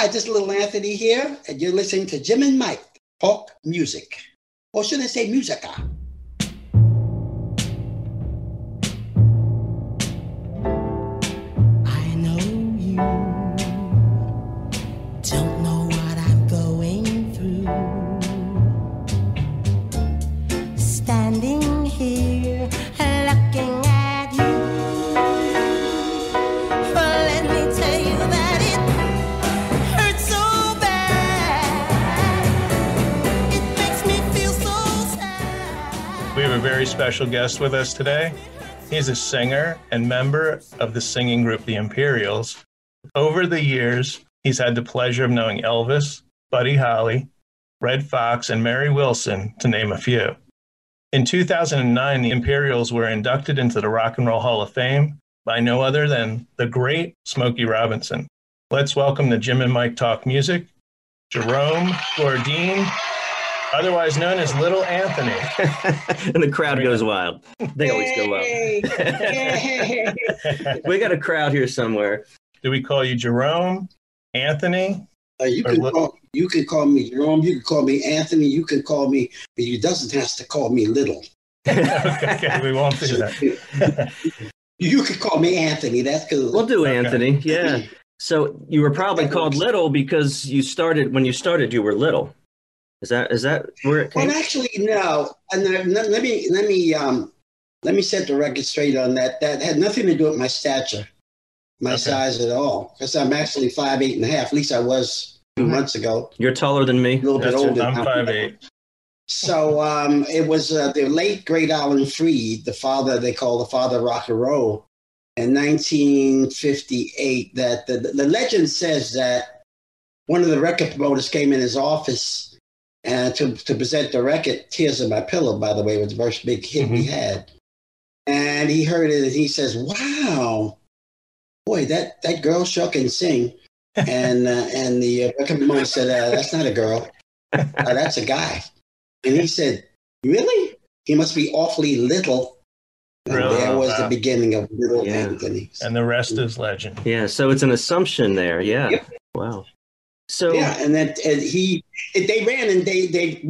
Hi, this is Little Anthony here, and you're listening to Jim and Mike Talk Music. Or should I say musica? I know you don't know what I'm going through. Standing here looking at you. But let me tell you that it hurts so bad. It makes me feel so sad. We have a very special guest with us today. He's a singer and member of the singing group The Imperials. Over the years, he's had the pleasure of knowing Elvis, Buddy Holly, Red Fox, and Mary Wilson, to name a few. In 2009, the Imperials were inducted into the Rock and Roll Hall of Fame by no other than the great Smokey Robinson. Let's welcome to Jim and Mike Talk Music, Jerome Gourdine, otherwise known as Little Anthony. And the crowd goes wild. They always go wild. Yay! We got a crowd here somewhere. Do we call you Jerome, Anthony? You can call me Jerome, you can call me Anthony, you can call me, but you doesn't have to call me Little. Okay, we won't do that. You can call me Anthony, that's good. We'll do Anthony, yeah. So you were probably called Little because when you started, you were little. Is that where it came? Well, actually, no. And let me set the record straight on that. That had nothing to do with my stature, my size at all. Because I'm actually 5'8.5". At least I was 2 months ago. You're taller than me. A little bit older. I'm 5'8". So it was the late great Alan Freed, the father they call the father of rock and roll, in 1958. That the legend says that one of the record promoters came in his office. And to present the record, Tears in My Pillow, by the way, was the first big hit we had. And he heard it and he says, wow, boy, that girl sure can sing. And the record promoter said, that's not a girl. That's a guy. And he said, really? He must be awfully little. And Really? there was Wow. the beginning of Little Anthony. And the rest is legend. Yeah, so it's an assumption there. Yeah. Yep. Wow. So Yeah, and then they ran and I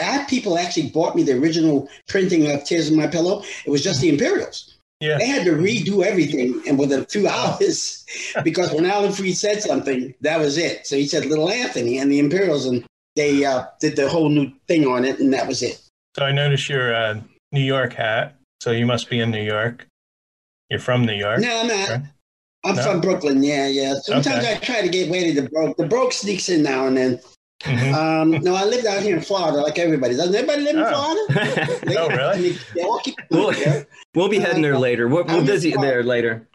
had people actually bought me the original printing of Tears in My Pillow. It was just the Imperials. Yeah. They had to redo everything and within a few hours because when Alan Freed said something, that was it. So he said Little Anthony and the Imperials, and they did the whole new thing on it, and that was it. So I noticed your New York hat. So you must be in New York. You're from New York. No, I'm not. Right? I'm No? from Brooklyn. Yeah. Sometimes I try to get way to the broke. The broke sneaks in now and then. Mhm. No, I lived out here in Florida like everybody. Doesn't everybody live in Florida? Oh, really? They all keep going there. we'll be heading there later. We'll visit you there later.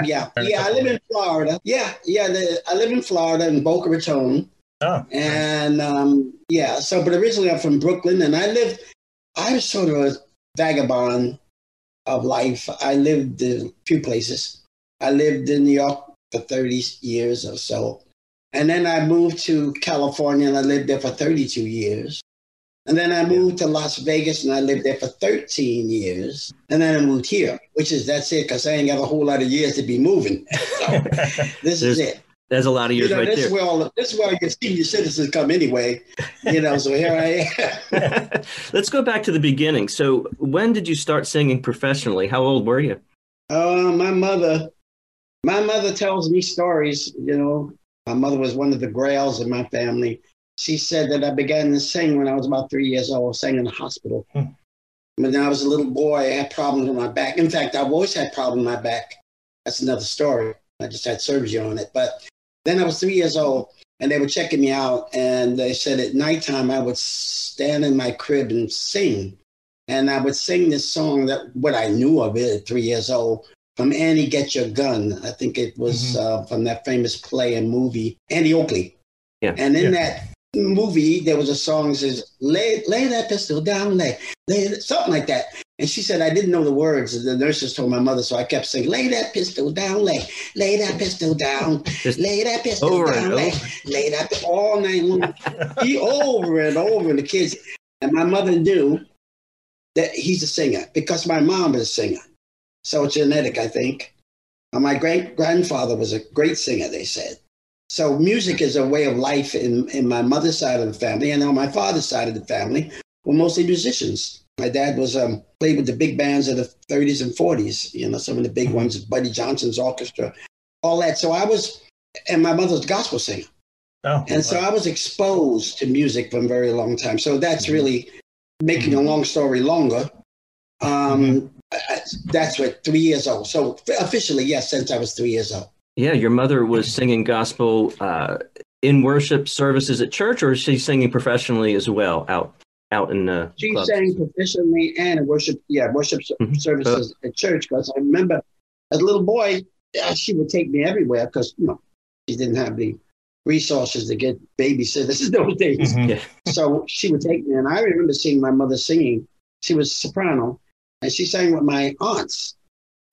Yeah, I live in Florida. I live in Florida in Boca Raton. Oh, And but originally I'm from Brooklyn, and I was sort of a vagabond of life. I lived in a few places. I lived in New York for 30 years or so. And then I moved to California, and I lived there for 32 years. And then I moved to Las Vegas, and I lived there for 13 years. And then I moved here, that's it, because I ain't got a whole lot of years to be moving. So this is it. There's a lot of years right this there. This is where your senior citizens come anyway. So here I am. Let's go back to the beginning. So when did you start singing professionally? How old were you? My mother tells me stories. My mother was one of the grails in my family. She said that I began to sing when I was about 3 years old, sang in the hospital. When I was a little boy, I had problems with my back. In fact, I've always had problems with my back. That's another story. I just had surgery on it. But then I was 3 years old, and they were checking me out, and they said at nighttime I would stand in my crib and sing. And I would sing this song, what I knew of it at 3 years old, from Annie Get Your Gun. I think it was from that famous play and movie, Annie Oakley. Yeah. And in that movie, there was a song that says, lay that pistol down, lay something like that. And she said, I didn't know the words. The nurses told my mother, so I kept saying, lay that pistol down, lay that pistol down, lay that pistol over down, and lay that all night long. Over and over, and the kids. And my mother knew that he's a singer because my mom was a singer. So it's genetic, I think. My great-grandfather was a great singer, they said. So music is a way of life in my mother's side of the family, and on my father's side of the family, were mostly musicians. My dad was played with the big bands of the 30s and 40s. You know, some of the big ones, Buddy Johnson's orchestra, all that. So and my mother was a gospel singer. Oh, and so I was exposed to music for a very long time. So that's really making a long story longer. That's what 3 years old. So officially, yes, since I was 3 years old. Yeah, your mother was singing gospel in worship services at church, or is she singing professionally as well out in the She clubs? sang professionally and in worship services at church. Because I remember as a little boy, she would take me everywhere because, you know, she didn't have the resources to get babysitters in those days. Yeah. So she would take me, and I remember seeing my mother singing. She was a soprano, and she sang with my aunts,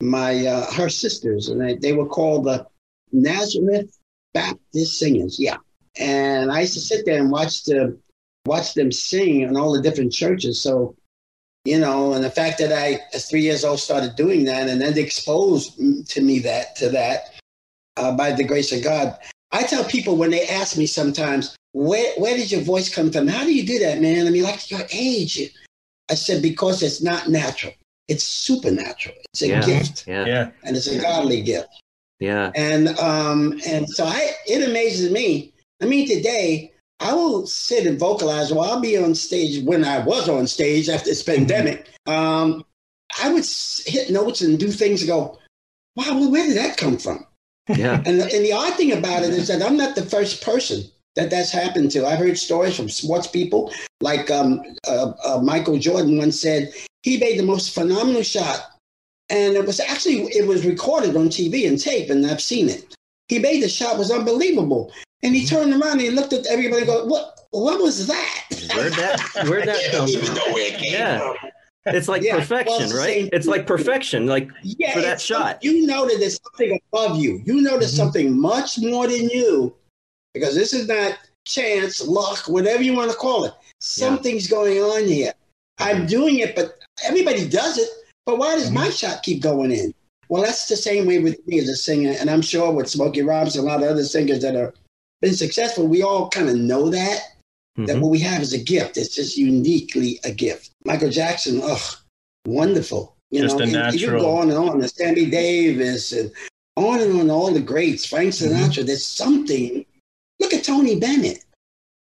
her sisters, and they were called the Nazareth Baptist Singers. Yeah, and I used to sit there and watch them sing in all the different churches. So, you know, and the fact that I, at 3 years old, started doing that, and then exposed to me that by the grace of God. I tell people when they ask me sometimes, where did your voice come from? How do you do that, man? I mean, like your age. I said, because it's not natural. It's supernatural. It's a gift. Yeah. And it's a godly gift. Yeah. And so it amazes me. I mean, today, I will sit and vocalize while I'll be on stage. When I was on stage after this pandemic, I would hit notes and do things and go, wow, well, where did that come from? Yeah. And the odd thing about it is that I'm not the first person that's happened to. I've heard stories from sports people, like Michael Jordan once said he made the most phenomenal shot. And it was recorded on TV and tape, and I've seen it. He made the shot, was unbelievable. And he turned around and he looked at everybody and go, what was that? Where'd that come from? It's like perfection, right? It's like perfection, for that shot. You know that there's something above you. You know there's something much more than you, because this is not chance, luck, whatever you want to call it. Something's going on here. I'm doing it, but everybody does it. But why does my shot keep going in? Well, that's the same way with me as a singer. And I'm sure with Smokey Robinson, a lot of other singers that have been successful, we all kind of know that what we have is a gift. It's just uniquely a gift. Michael Jackson, wonderful. You just know, a natural. You go on and on. Sammy Davis and on, all the greats. Frank Sinatra. There's something. Look at Tony Bennett.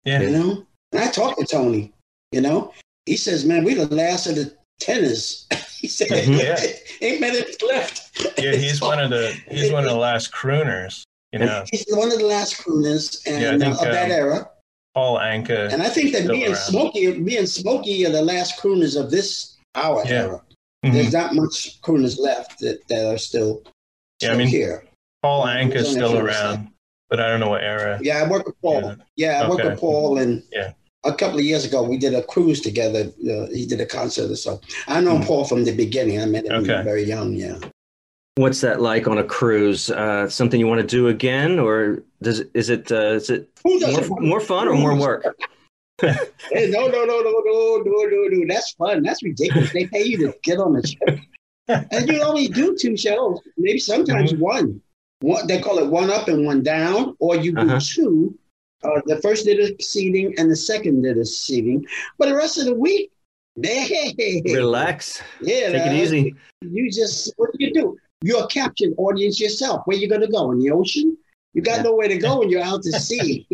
Yeah. You know, and I talk to Tony. You know, he says, "Man, we're the last of the tenors." He said, "Ain't many left." Yeah, he's one of the last crooners. You know, he's one of the last crooners and of that era. Paul Anka. And I think that me and Smokey are the last crooners of our era. There's not much crooners left that are still here. Paul Anka is still around, but I don't know what era. Yeah, I work with Paul. I work with Paul, and a couple of years ago we did a cruise together. He did a concert or so. I know Paul from the beginning. I met him when he was very young. Yeah. What's that like on a cruise? Something you want to do again, or is it more fun or more work? Hey, no. That's fun. That's ridiculous. They pay you to get on the ship, and you only do 2 shows, maybe sometimes one. They call it one up and one down, or you do 2. The first did a seating, and the second did a seating. But the rest of the week, relax. Yeah, take it easy. You just what do you do? You're a captured audience yourself. Where you going to go? In the ocean? You got nowhere to go when you're out to sea.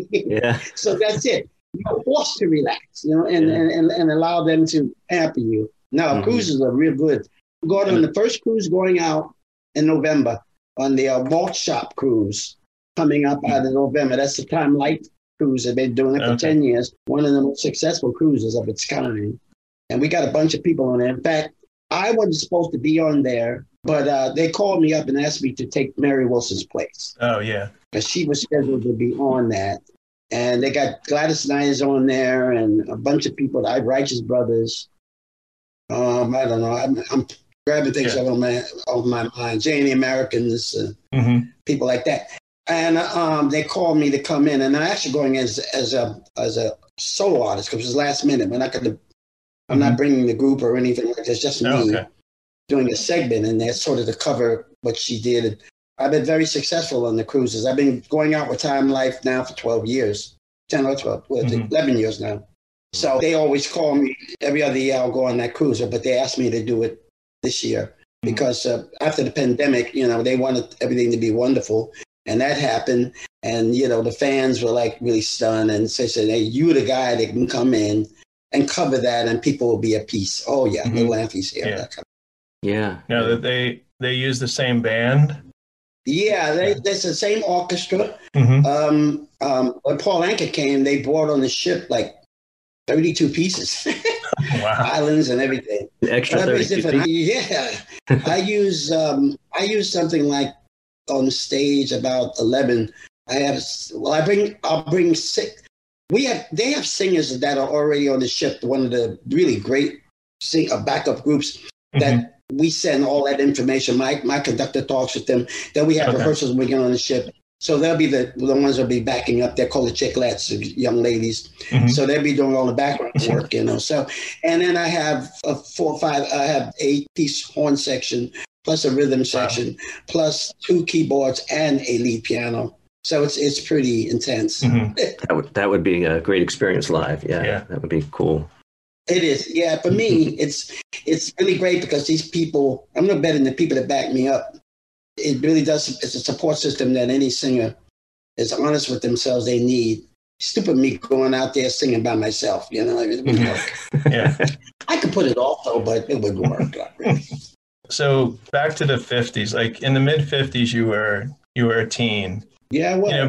So that's it. You're forced to relax, you know, and allow them to pamper you. Now, cruises are real good. We're going on the first cruise going out in November on the Vault Shop cruise coming up out of November. That's the Time Light cruise. They've been doing it for 10 years. One of the most successful cruises of its kind. And we got a bunch of people on there. In fact, I wasn't supposed to be on there, but they called me up and asked me to take Mary Wilson's place. Oh, yeah. Because she was scheduled to be on that. And they got Gladys Knight on there and a bunch of people, the Righteous Brothers. I don't know. I'm grabbing things off my mind. Jane the Americans, people like that. And they called me to come in. And I'm actually going as a solo artist because it was last minute. I'm not bringing the group or anything like that. It's just me doing a segment in there sort of to cover what she did. I've been very successful on the cruises. I've been going out with Time Life now for 12 years, 10 or 12, 11 years now. So they always call me every other year. I'll go on that cruiser, but they asked me to do it this year because after the pandemic, they wanted everything to be wonderful, and that happened. And the fans were like really stunned, and they said, "Hey, you the guy that can come in and cover that, and people will be at peace." Oh yeah, Little Anthony's here. Yeah. Yeah. That they use the same band. Yeah, that's the same orchestra. Mm-hmm. When Paul Anka came, they brought on the ship like 32 pieces, Wow. islands and everything. Extra 32 different. Yeah, I use something like on stage about 11. I'll bring six. They have singers that are already on the ship. One of the really great backup groups that we send all that information. My conductor talks with them. Then we have rehearsals when we get on the ship. So they'll be the ones that'll be backing up. They're called the chicklets, young ladies. So they'll be doing all the background work, So, and then I have 4 or 5. I have 8-piece horn section plus a rhythm section plus 2 keyboards and a lead piano. So it's pretty intense. That would be a great experience live. Yeah, that would be cool. It is. Yeah, for me, it's really great because these people, I'm no better than the people that back me up. It really does. It's a support system that any singer is honest with themselves they need. Stupid me going out there singing by myself, it wouldn't work. Yeah. I could put it off though, but it wouldn't work. Not really. So back to the 50s, like in the mid 50s, you were a teen. Yeah, well,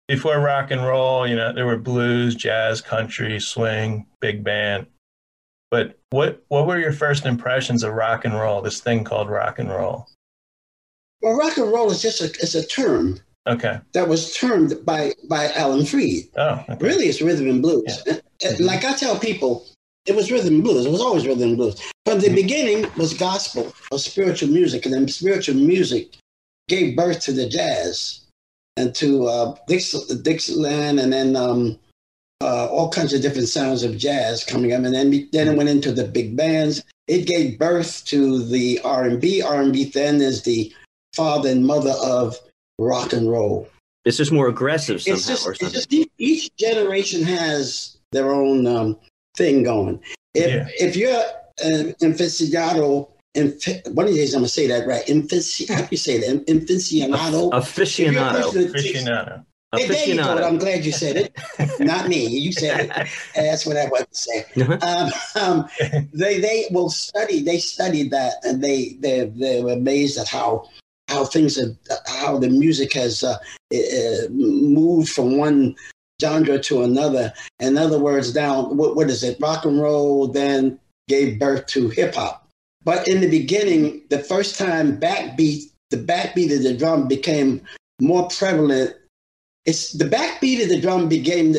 before rock and roll, there were blues, jazz, country, swing, big band. But what were your first impressions of rock and roll? This thing called rock and roll. Well, rock and roll is just a term. Okay. That was termed by Alan Freed. Oh, okay. Really, it's rhythm and blues. Yeah. Like I tell people, it was rhythm and blues. It was always rhythm and blues. From the beginning was gospel or spiritual music, and then spiritual music gave birth to the jazz and to Dixieland, and then all kinds of different sounds of jazz coming up. And then it went into the big bands. It gave birth to the R&B. R&B then is the father and mother of rock and roll. It's just more aggressive somehow. It's just each generation has their own thing going. If you're an aficionado, one of these days I'm gonna say that right. How do you say that? Aficionado. Aficionado. There you go. I'm glad you said it. Not me. You said it. That's what I want to say. They will study. They studied that, and they're amazed at how the music has moved from one genre to another. In other words, now what is it? Rock and roll then gave birth to hip hop. But in the beginning, the first time the backbeat of the drum became more prevalent. The backbeat of the drum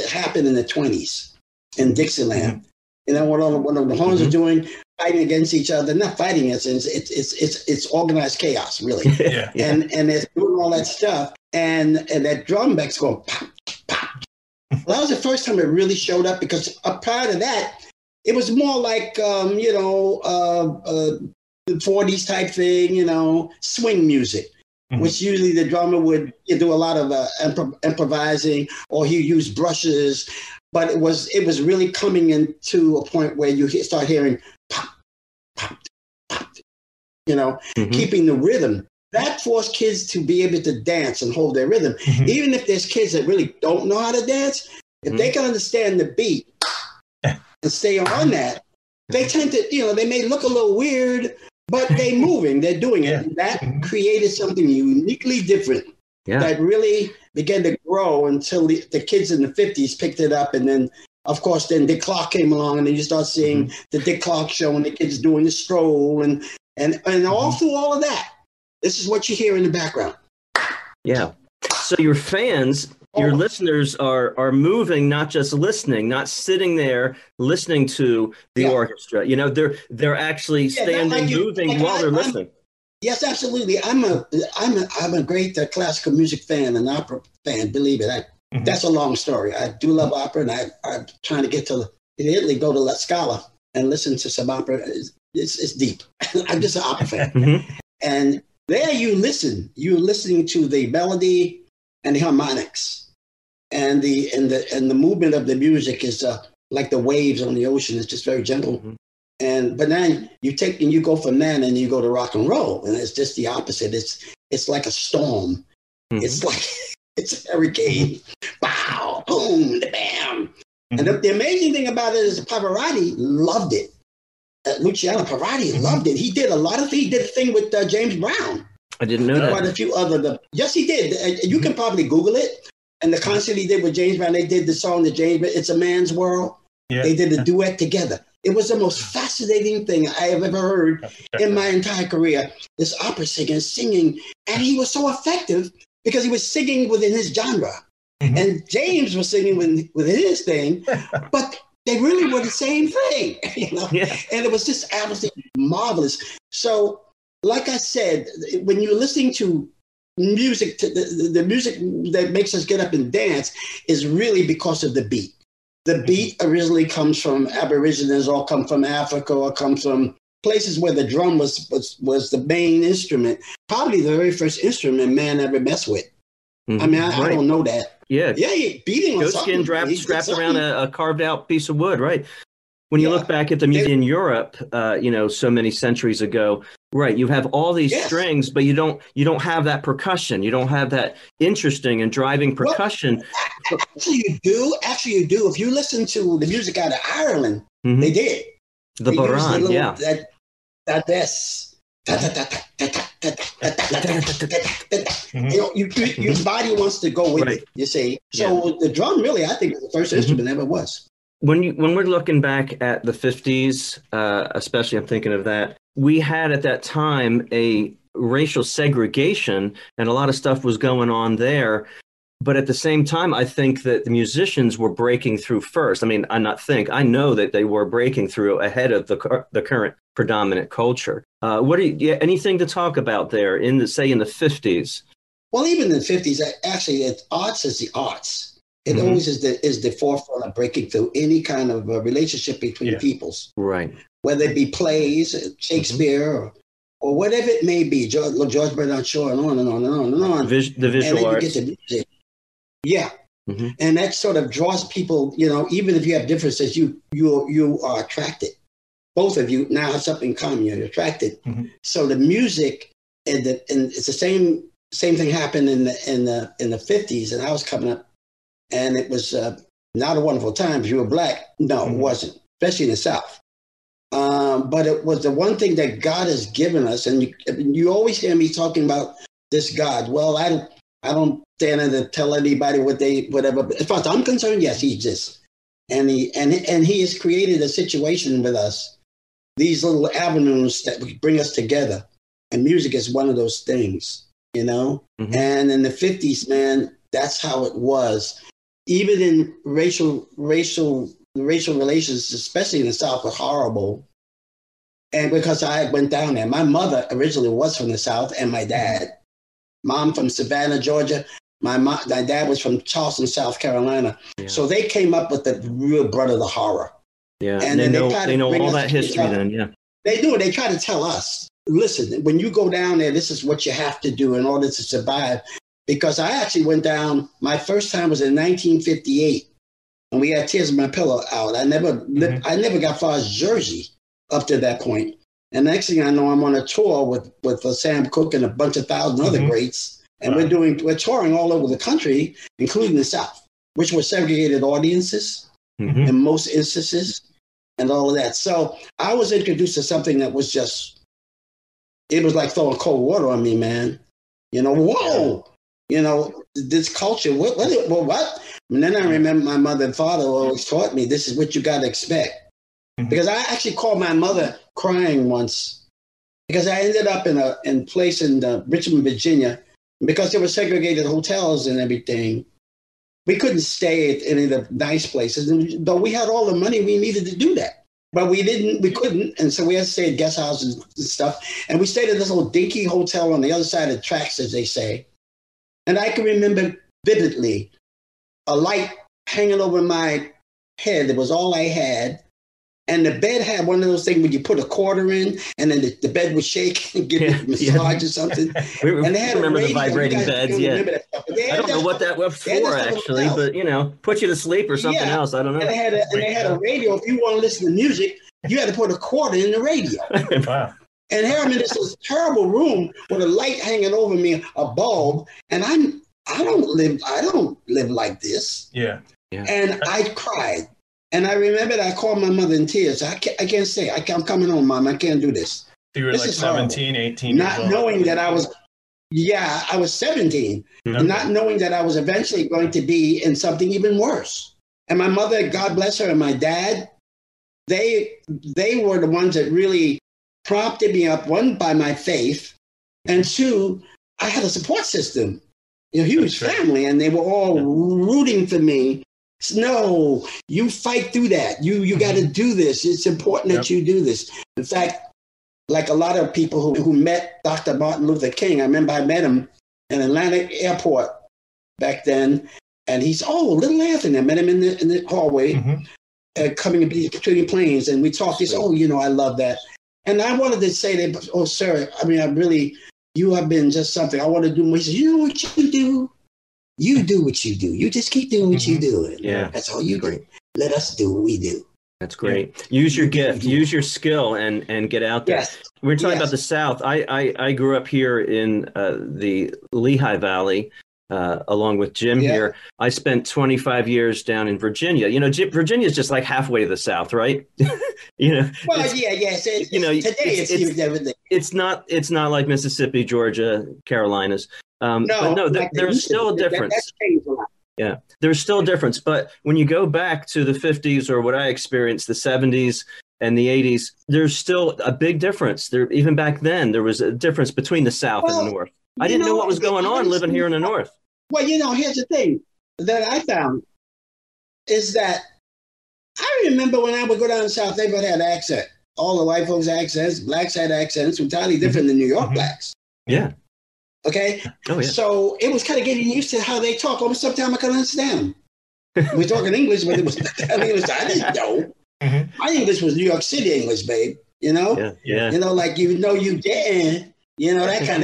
happened in the 20s in Dixieland. What the horns are doing, fighting against each other. Not fighting, it's organized chaos, really. Yeah. And they're doing all that stuff, and that drum back's going pop, pop. Well, that was the first time it really showed up, because prior to that, it was more like the 40s type thing, swing music. Which usually the drummer would do a lot of improvising, or he used brushes, but it was really coming into a point where you start hearing pop, pop, pop, keeping the rhythm. That forced kids to be able to dance and hold their rhythm. Even if there's kids that really don't know how to dance, if they can understand the beat and stay on that, they tend to, they may look a little weird, but they're moving, they're doing it. And that created something uniquely different that really began to grow until the kids in the 50s picked it up. And then, of course, then Dick Clark came along, and then you start seeing the Dick Clark show and the kids doing the stroll and all through all of that. This is what you hear in the background. Yeah. So your fans, your listeners are moving, not just listening, not sitting there listening to the orchestra. They're actually standing, moving while they're listening. Yes, absolutely. I'm a great classical music fan and opera fan. Believe it. That's a long story. I do love opera, and I'm trying to get to Italy, go to La Scala and listen to some opera. It's deep. I'm just an opera fan, and There you listen. You're listening to the melody and the harmonics, and the movement of the music is like the waves on the ocean. It's just very gentle. Mm-hmm. But then you go from that and you go to rock and roll, and it's just the opposite. It's like a storm. Mm-hmm. It's a hurricane. Bow, boom, bam. Mm-hmm. And the amazing thing about it is Pavarotti loved it. Luciano Pavarotti loved it. He did he did a thing with James Brown. I didn't know that. Quite a few other. Yes, he did. You can probably Google it. And the concert he did with James Brown, they did the song that It's a Man's World. Yeah. They did a duet together. It was the most fascinating thing I have ever heard in my entire career. This opera singer singing, and he was so effective because he was singing within his genre. Mm-hmm. And James was singing within his thing, but they really were the same thing, you know? Yeah. And it was just absolutely marvelous. So, like I said, when you're listening to music, the music that makes us get up and dance is really because of the beat. The beat originally comes from Aborigines, or come from Africa, or come from places where the drum was the main instrument, probably the very first instrument man ever messed with. Mm-hmm. I mean, I don't know that. Yeah, beating on something. Goatskin strapped around a carved out piece of wood, right? When you look back at the music in Europe, so many centuries ago, right? You have all these strings, but you don't have that percussion. You don't have that interesting and driving percussion. Well, actually, you do. If you listen to the music out of Ireland, mm-hmm. they did. The Boran, yeah. That this. Your body wants to go with it, you see. So the drum really, I think, is the first instrument ever was. When we're looking back at the 50s, especially I'm thinking of that, we had at that time a racial segregation and a lot of stuff was going on there. But at the same time, I think that the musicians were breaking through first. I mean, I know that they were breaking through ahead of the current predominant culture. Anything to talk about there in the 50s? Well, even in the 50s, actually, arts is the arts. It mm-hmm. always is the forefront of breaking through any kind of relationship between peoples. Right. Whether it be plays, Shakespeare, mm-hmm. or whatever it may be, George Bernard Shaw, and on and on and on and on. The visual arts. You get to music. Yeah. Mm-hmm. And that sort of draws people, even if you have differences, you are attracted. Both of you now have something in common. You're attracted. Mm-hmm. So the music and it's the same thing happened in the 50s, and I was coming up, and it was not a wonderful time. If you were black, no, mm-hmm. it wasn't, especially in the South. But it was the one thing that God has given us, and you always hear me talking about this God. Well, I don't stand there to tell anybody whatever. But as far as I'm concerned, yes, he exists, and he has created a situation with us, these little avenues that bring us together, and music is one of those things, Mm-hmm. And in the 50s, man, that's how it was. Even in racial relations, especially in the South, were horrible. And because I went down there, my mother originally was from the South, and my dad. Mom from Savannah, Georgia. My dad was from Charleston, South Carolina. Yeah. So they came up with the real brunt of the horror. Yeah, and they know all that history then, yeah. They do. They try to tell us, listen, when you go down there, this is what you have to do in order to survive. Because I actually went down, my first time was in 1958, and we had Tears in My Pillow out. I never got far as Jersey up to that point. And next thing I know, I'm on a tour with Sam Cooke and a bunch of thousand other mm-hmm. greats. And we're touring all over the country, including the South, which were segregated audiences mm-hmm. in most instances and all of that. So I was introduced to something that was it was like throwing cold water on me, man. Whoa, this culture, what? And then I remember my mother and father always taught me, this is what you got to expect. Mm-hmm. Because I actually called my mother crying once because I ended up in a place in Richmond, Virginia, because there were segregated hotels and everything. We couldn't stay at any of the nice places, and though we had all the money we needed to do that. But we couldn't, and so we had to stay at guest houses and stuff. And we stayed at this little dinky hotel on the other side of the tracks, as they say. And I can remember vividly a light hanging over my head. It was all I had. And the bed had one of those things where you put a quarter in, and then the bed would shake and give you a massage or something. And they had remember a radio. the vibrating beds, yeah. I don't know what that was for, actually, but, put you to sleep or something else. I don't know. And they had a radio. If you want to listen to music, you had to put a quarter in the radio. Wow. And here I'm in this terrible room with a light hanging over me, a bulb, and I don't live like this. Yeah. And I cried. And I remember I called my mother in tears. I can't stay. I'm coming home, Mom. I can't do this. You were this like is 17, horrible. 18 Not years old. knowing that I was 17. Okay. Not knowing that I was eventually going to be in something even worse. And my mother, God bless her, and my dad, they were the ones that really prompted me up, one, by my faith, and two, I had a support system, huge family, and they were all rooting for me. No, you fight through that. You got to do this. It's important that you do this. In fact, like a lot of people who met Dr. Martin Luther King, I remember I met him in Atlanta airport back then, and he's, little Anthony. I met him in the hallway, coming between planes, and we talked. He said, I love that. And I wanted to say that, sir, you have been just something. I want to do more. He said, you know what you do? You do what you do. You just keep doing what you do. Yeah. That's all you do. Let us do what we do. That's great. Use your gift, use your skill, and get out there. Yes. We're talking about the South. I grew up here in the Lehigh Valley, along with Jim here. I spent 25 years down in Virginia. Virginia is just like halfway to the South, right? Well, yes. Today it's everything. It's not like Mississippi, Georgia, Carolinas. There's still a difference. That's changed a lot. Yeah, there's still a difference. But when you go back to the 50s or what I experienced, the 70s and the 80s, there's still a big difference. Even back then, there was a difference between the South and the North. I didn't know what was going on living here in the North. Well, here's the thing that I found is that I remember when I would go down south, they would have accent. All the white folks' accents, blacks had accents, entirely different than New York blacks. Yeah. Okay? Oh, yeah. So it was kind of getting used to how they talk. Almost sometimes I couldn't understand them. We talking English, but it was English I didn't know. My English was New York City English, babe. Yeah. Like you didn't. That kind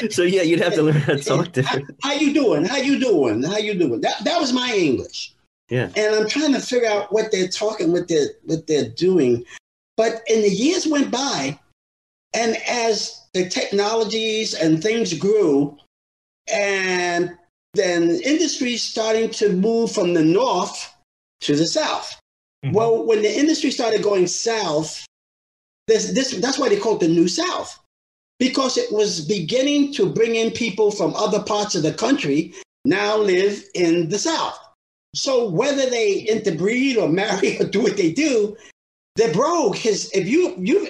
of So you'd have to learn how to talk different. How you doing? That was my English. Yeah. And I'm trying to figure out what they're talking, what they're doing. But in the years went by, and as the technologies and things grew, and then industry starting to move from the north to the south. Well, when the industry started going south, that's why they call it the New South, because it was beginning to bring in people from other parts of the country now live in the South. So whether they interbreed or marry or do what they do, the brogue is, if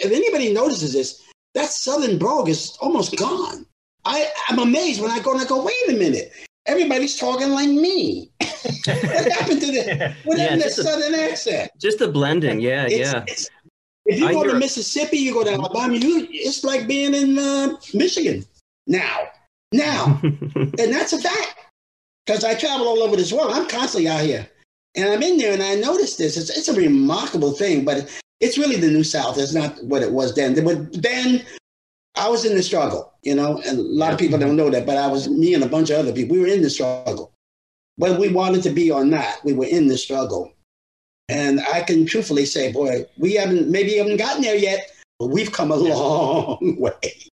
anybody notices this, that Southern brogue is almost gone. I'm amazed when I go and I go, wait a minute. Everybody's talking like me. What happened to the Southern accent? Just the blending, if you go to Mississippi, you go to Alabama, it's like being in Michigan now. And that's a fact. Because I travel all over this world. I'm constantly out here. And I'm in there and I noticed this. It's a remarkable thing, but it's really the New South. It's not what it was then. Then I was in the struggle, and a lot of people don't know that, but me and a bunch of other people, we were in the struggle. Whether we wanted to be or not, we were in the struggle. And I can truthfully say, boy, we haven't gotten there yet, but we've come a long way.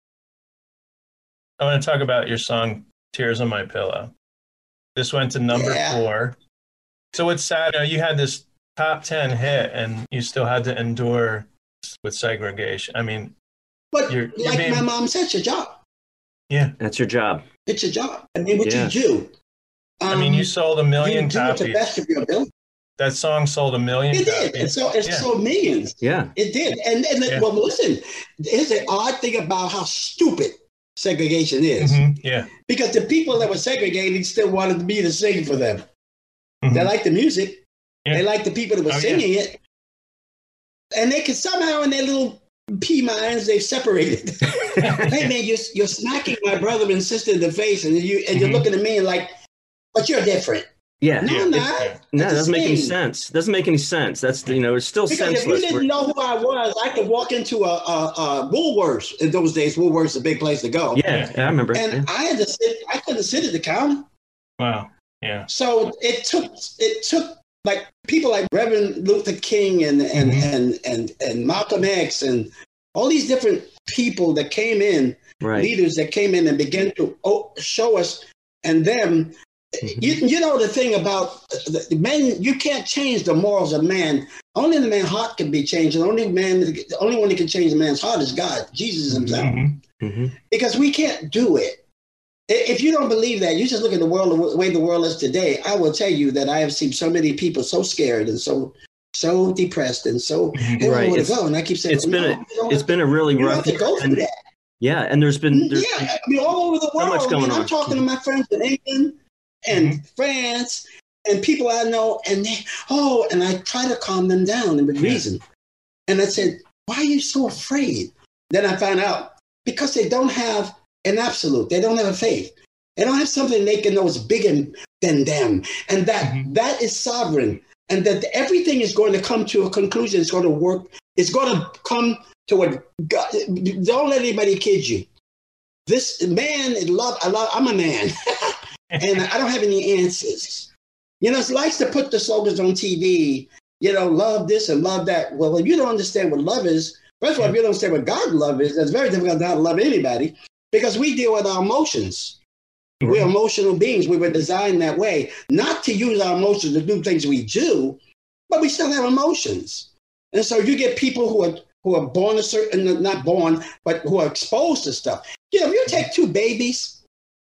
I want to talk about your song, Tears on My Pillow. This went to number 4. So what's sad, you had this top 10 hit and you still had to endure with segregation. I mean, but my mom said, it's your job. Yeah. That's your job. It's your job. I mean, what you do. You sold 1 million copies. You do the best of your ability. That song sold 1 million copies. It did. It sold millions. Yeah. It did. Well, listen, here's an odd thing about how stupid segregation is. Yeah. Because the people that were segregated still wanted me to sing for them. They liked the music. Yeah. They liked the people that were singing it. And they could somehow in their little pea minds, they've separated. Hey man, you're smacking my brother and sister in the face, and you're looking at me and like, but you're different. Yeah. No, I'm not. No, It's it doesn't the make any same. sense. Doesn't make any sense. That's it's still Because if you senseless. didn't know who I was, I could walk into a Woolworths in those days. Woolworths is a big place to go. Yeah, I remember. And I had to sit. I couldn't sit at the counter. Wow. Yeah. So it took like people like Reverend Luther King and Malcolm X and all these different people that came in, leaders that came in and began to show us and them. You know the thing about the men, you can't change the morals of man. Only the man's heart can be changed. And the only one that can change a man's heart is God, Jesus himself. Because we can't do it. If you don't believe that, you just look at the world the way the world is today. I will tell you that I have seen so many people so scared and so depressed and so they don't know where to go. And I keep saying it's been a really rough to go through that. Yeah, and there's been I mean all over the world. So much going on. I'm talking to my friends in England and France and people I know, and and I try to calm them down with reason. And I said, why are you so afraid? Then I found out because they don't have an absolute. They don't have a faith. They don't have something they can know is bigger than them. And that is sovereign. And that everything is going to come to a conclusion. It's going to work. It's going to come to what God. Don't let anybody kid you. This man is love. I'm a man. And I don't have any answers. You know, it's likes to put the slogans on TV, you know, love this and love that. Well, if you don't understand what love is, first of all, if you don't understand what God's love is, it's very difficult to love anybody because we deal with our emotions. We're emotional beings. We were designed that way, not to use our emotions to do things we do, but we still have emotions. And so you get people who are born a certain, not born, but who are exposed to stuff. You know, if you take two babies,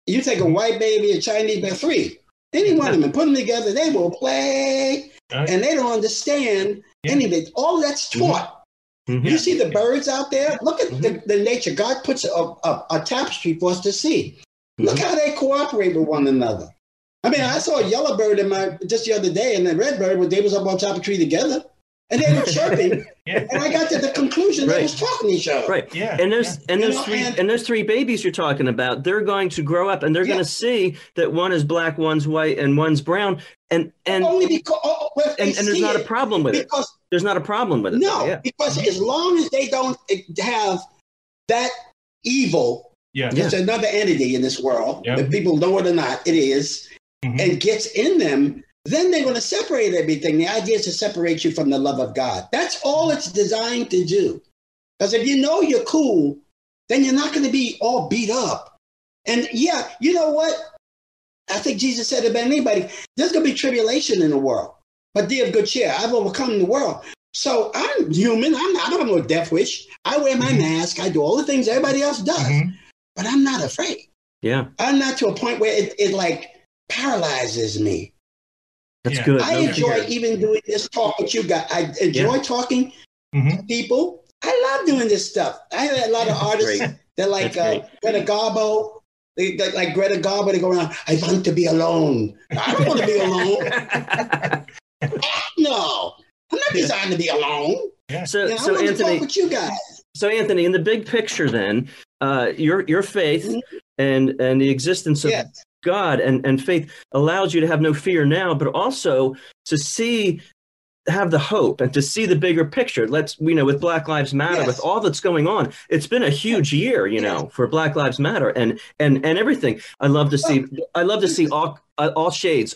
you take a white baby, a Chinese baby, three, any one of them, and put them together, they will play, and they don't understand anything. All that's taught. You see the birds out there? Look at the nature. God puts a tapestry for us to see. Look how they cooperate with one another. I mean, I saw a yellow bird just the other day, and the red bird, they was up on top of a tree together. And they were chirping, and I got to the conclusion they was talking to each other. Right. Yeah. And those three babies you're talking about, they're going to grow up and they're going to see that one is black, one's white, and one's brown. And only because and there's not a problem with it. There's not a problem with it. No, because as long as they don't have that evil, there's another entity in this world, that people know it or not, it is, and gets in them. Then they're going to separate everything. The idea is to separate you from the love of God. That's all it's designed to do. Because if you know you're cool, then you're not going to be all beat up. And you know what? I think Jesus said about anybody, there's going to be tribulation in the world. But be of good cheer. I've overcome the world. So I'm human. I don't have no death wish. I wear my mask. I do all the things everybody else does. But I'm not afraid. Yeah. I'm not to a point where it like paralyzes me. That's good. I enjoy even doing this talk with you guys. I enjoy talking to people. I love doing this stuff. I have a lot of artists that like Greta Garbo. Like Greta Garbo, they go around, I want to be alone. I don't want to be alone. No, I'm not designed to be alone. So I want to talk with you guys. So Anthony, in the big picture then, your faith and the existence of God and faith allows you to have no fear now, but also to have the hope and to see the bigger picture. With Black Lives Matter, with all that's going on, it's been a huge year, for Black Lives Matter and everything. I love to see all shades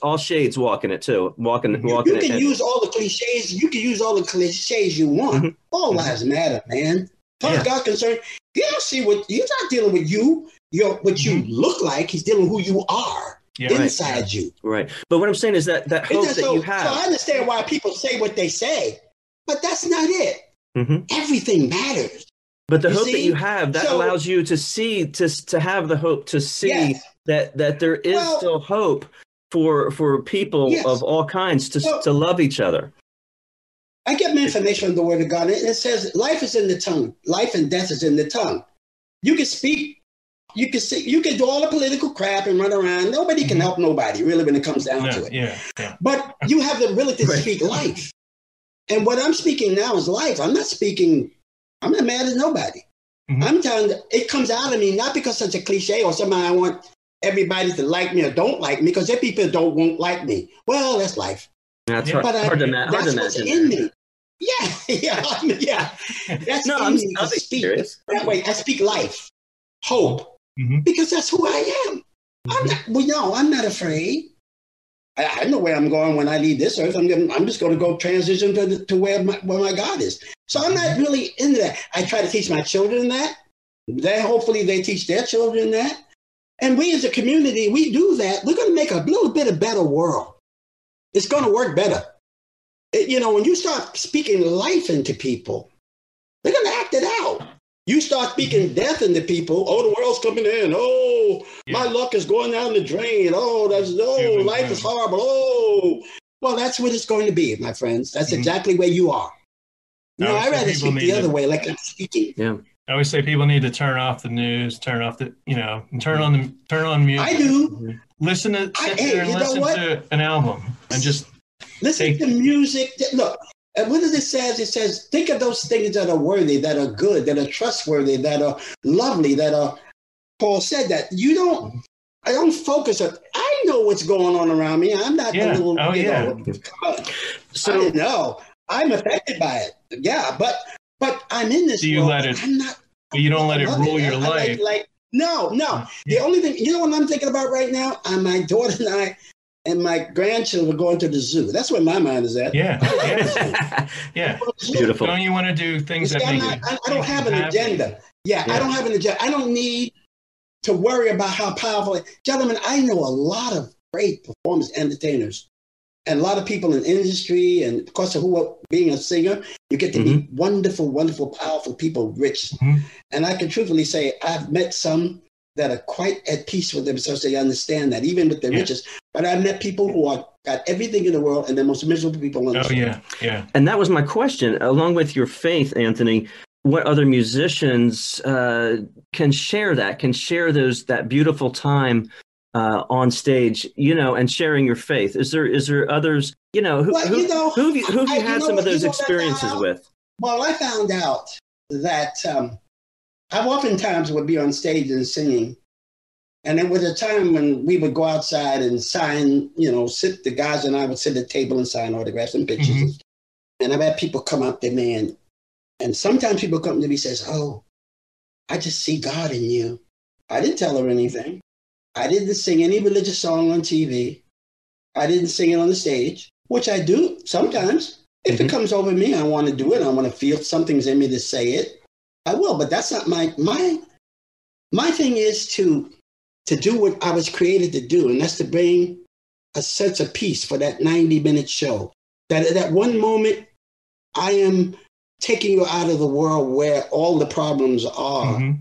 walking it too. You can use all the cliches. You can use all the cliches you want. All lives matter, man. As far as God concerned, you don't see he's not dealing with you. What you look like, he's dealing with who you are inside you. Right. But what I'm saying is that hope that you have. So I understand why people say what they say, but that's not it. Everything matters. But the hope that you have, that allows you to see, to have the hope to see that there is still hope for people of all kinds to love each other. I get my information from the Word of God. It says life is in the tongue. Life and death is in the tongue. You can speak. You can say, you can do all the political crap and run around. Nobody can help nobody, really, when it comes down to it. But you have the ability to speak life. And what I'm speaking now is life. I'm not mad at nobody. I'm telling you, it comes out of me, not because it's a cliche or something I want everybody to like me or don't like me, because there are people that won't like me. Well, that's life. That's Yeah. hard to That's what's imagine. in me. Yeah. That's No, in me I'm to speak. serious. That way, I speak life, hope, Mhm. because that's who I am. I'm not afraid. I know where I'm going when I leave this earth. I'm just going to go transition to where my God is. So I'm not really into that. I try to teach my children that. Then hopefully they teach their children that. And we as a community, we do that. We're going to make a little bit of better world. It's going to work better. When you start speaking life into people, they're going to act it out. You start speaking death into people. Oh, the world's coming in. Oh, my luck is going down the drain. Oh, life is horrible. Oh, well, that's what it's going to be, my friends. That's exactly where you are. I'd rather speak the other way, like I'm speaking. Yeah. I always say people need to turn off the news, turn off the, and turn on music. I do. Listen to an album and just listen to music. Look, what it says? It says, think of those things that are worthy, that are good, that are trustworthy, that are lovely, that are. Paul said that I don't focus on. I know what's going on around me. I'm not a little. So I know I'm affected by it. Yeah, but I'm in this. Do you world. let it? I'm not. But you don't let it rule your life. No. The only thing, what I'm thinking about right now, are my daughter and I and my grandchildren going to the zoo. That's where my mind is at. Yeah. Beautiful. Don't you want to do things that make I don't have an agenda. Yeah, I don't have an agenda. I don't need to worry about how powerful. Gentlemen, I know a lot of great performance entertainers and a lot of people in industry, and of course, being a singer, you get to meet wonderful, wonderful, powerful people, rich. And I can truthfully say I've met some that are quite at peace with themselves. They understand that, even with their riches. But I've met people who got everything in the world and the most miserable people on the earth. Yeah. And that was my question. Along with your faith, Anthony, what other musicians can share that beautiful time on stage, and sharing your faith? Is there others, who have you had some of those experiences with? Well, I found out that I oftentimes would be on stage and singing. And there was a time when we would go outside and sign, the guys and I would sit at the table and sign autographs and pictures. And I've had people come up to me, and sometimes people come to me and says, "Oh, I just see God in you." I didn't tell her anything. I didn't sing any religious song on TV. I didn't sing it on the stage, which I do sometimes. If it comes over me, I want to do it. I want to feel something's in me to say it. I will, but that's not my thing is to do what I was created to do, and that's to bring a sense of peace for that 90-minute show. That at that one moment, I am taking you out of the world where all the problems are,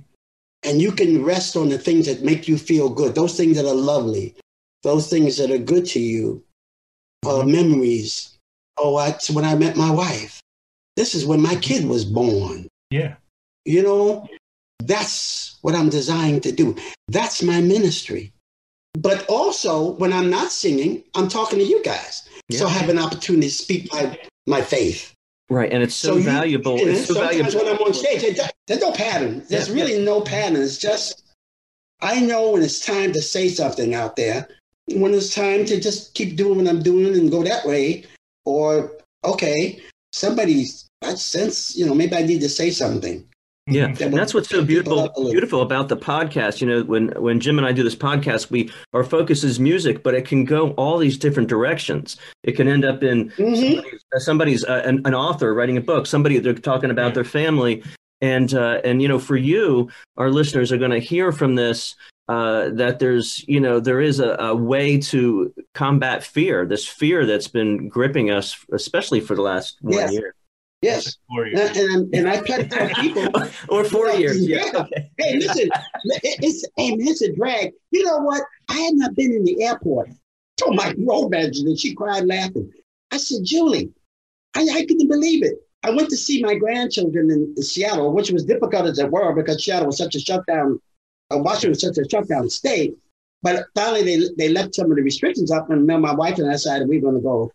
and you can rest on the things that make you feel good, those things that are lovely, those things that are good to you, memories. Oh, that's when I met my wife. This is when my kid was born. Yeah. That's what I'm designed to do. That's my ministry. But also, when I'm not singing, I'm talking to you guys. Yeah. So I have an opportunity to speak my faith. Right, and it's so valuable. It's so valuable. When I'm on stage, there's no pattern. There's really no pattern. It's just, I know when it's time to say something out there, when it's time to just keep doing what I'm doing and go that way, or, okay, I sense, maybe I need to say something. Yeah, and that's what's so beautiful about the podcast. When Jim and I do this podcast, our focus is music, but it can go all these different directions. It can end up in somebody's an author writing a book, somebody they're talking about their family, and for you, our listeners are going to hear from this that there is a way to combat fear, this fear that's been gripping us, especially for the last 1 year. Yes, and I try to tell people, or 4 years. Yeah. Okay. Hey, listen, it's a drag. You know what? I had not been in the airport. Told my road manager, and she cried laughing. I said, "Julie, I couldn't believe it. I went to see my grandchildren in Seattle, which was difficult as it were because Seattle was such a shutdown. Washington was such a shutdown state. But finally, they left some of the restrictions up, and my wife and I decided we were going to go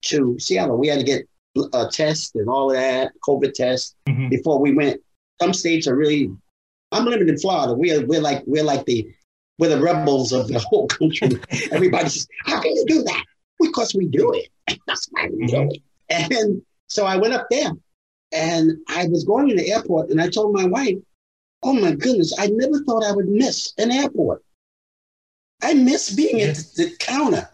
to Seattle. We had to get a test and all of that, COVID test, before we went. Some states are really, I'm living in Florida. We're like the we're the rebels of the whole country. Everybody says, how can you do that? Because we do it. That's why we do it. And so I went up there and I was going in the airport and I told my wife, oh my goodness, I never thought I would miss an airport. I miss being at the counter.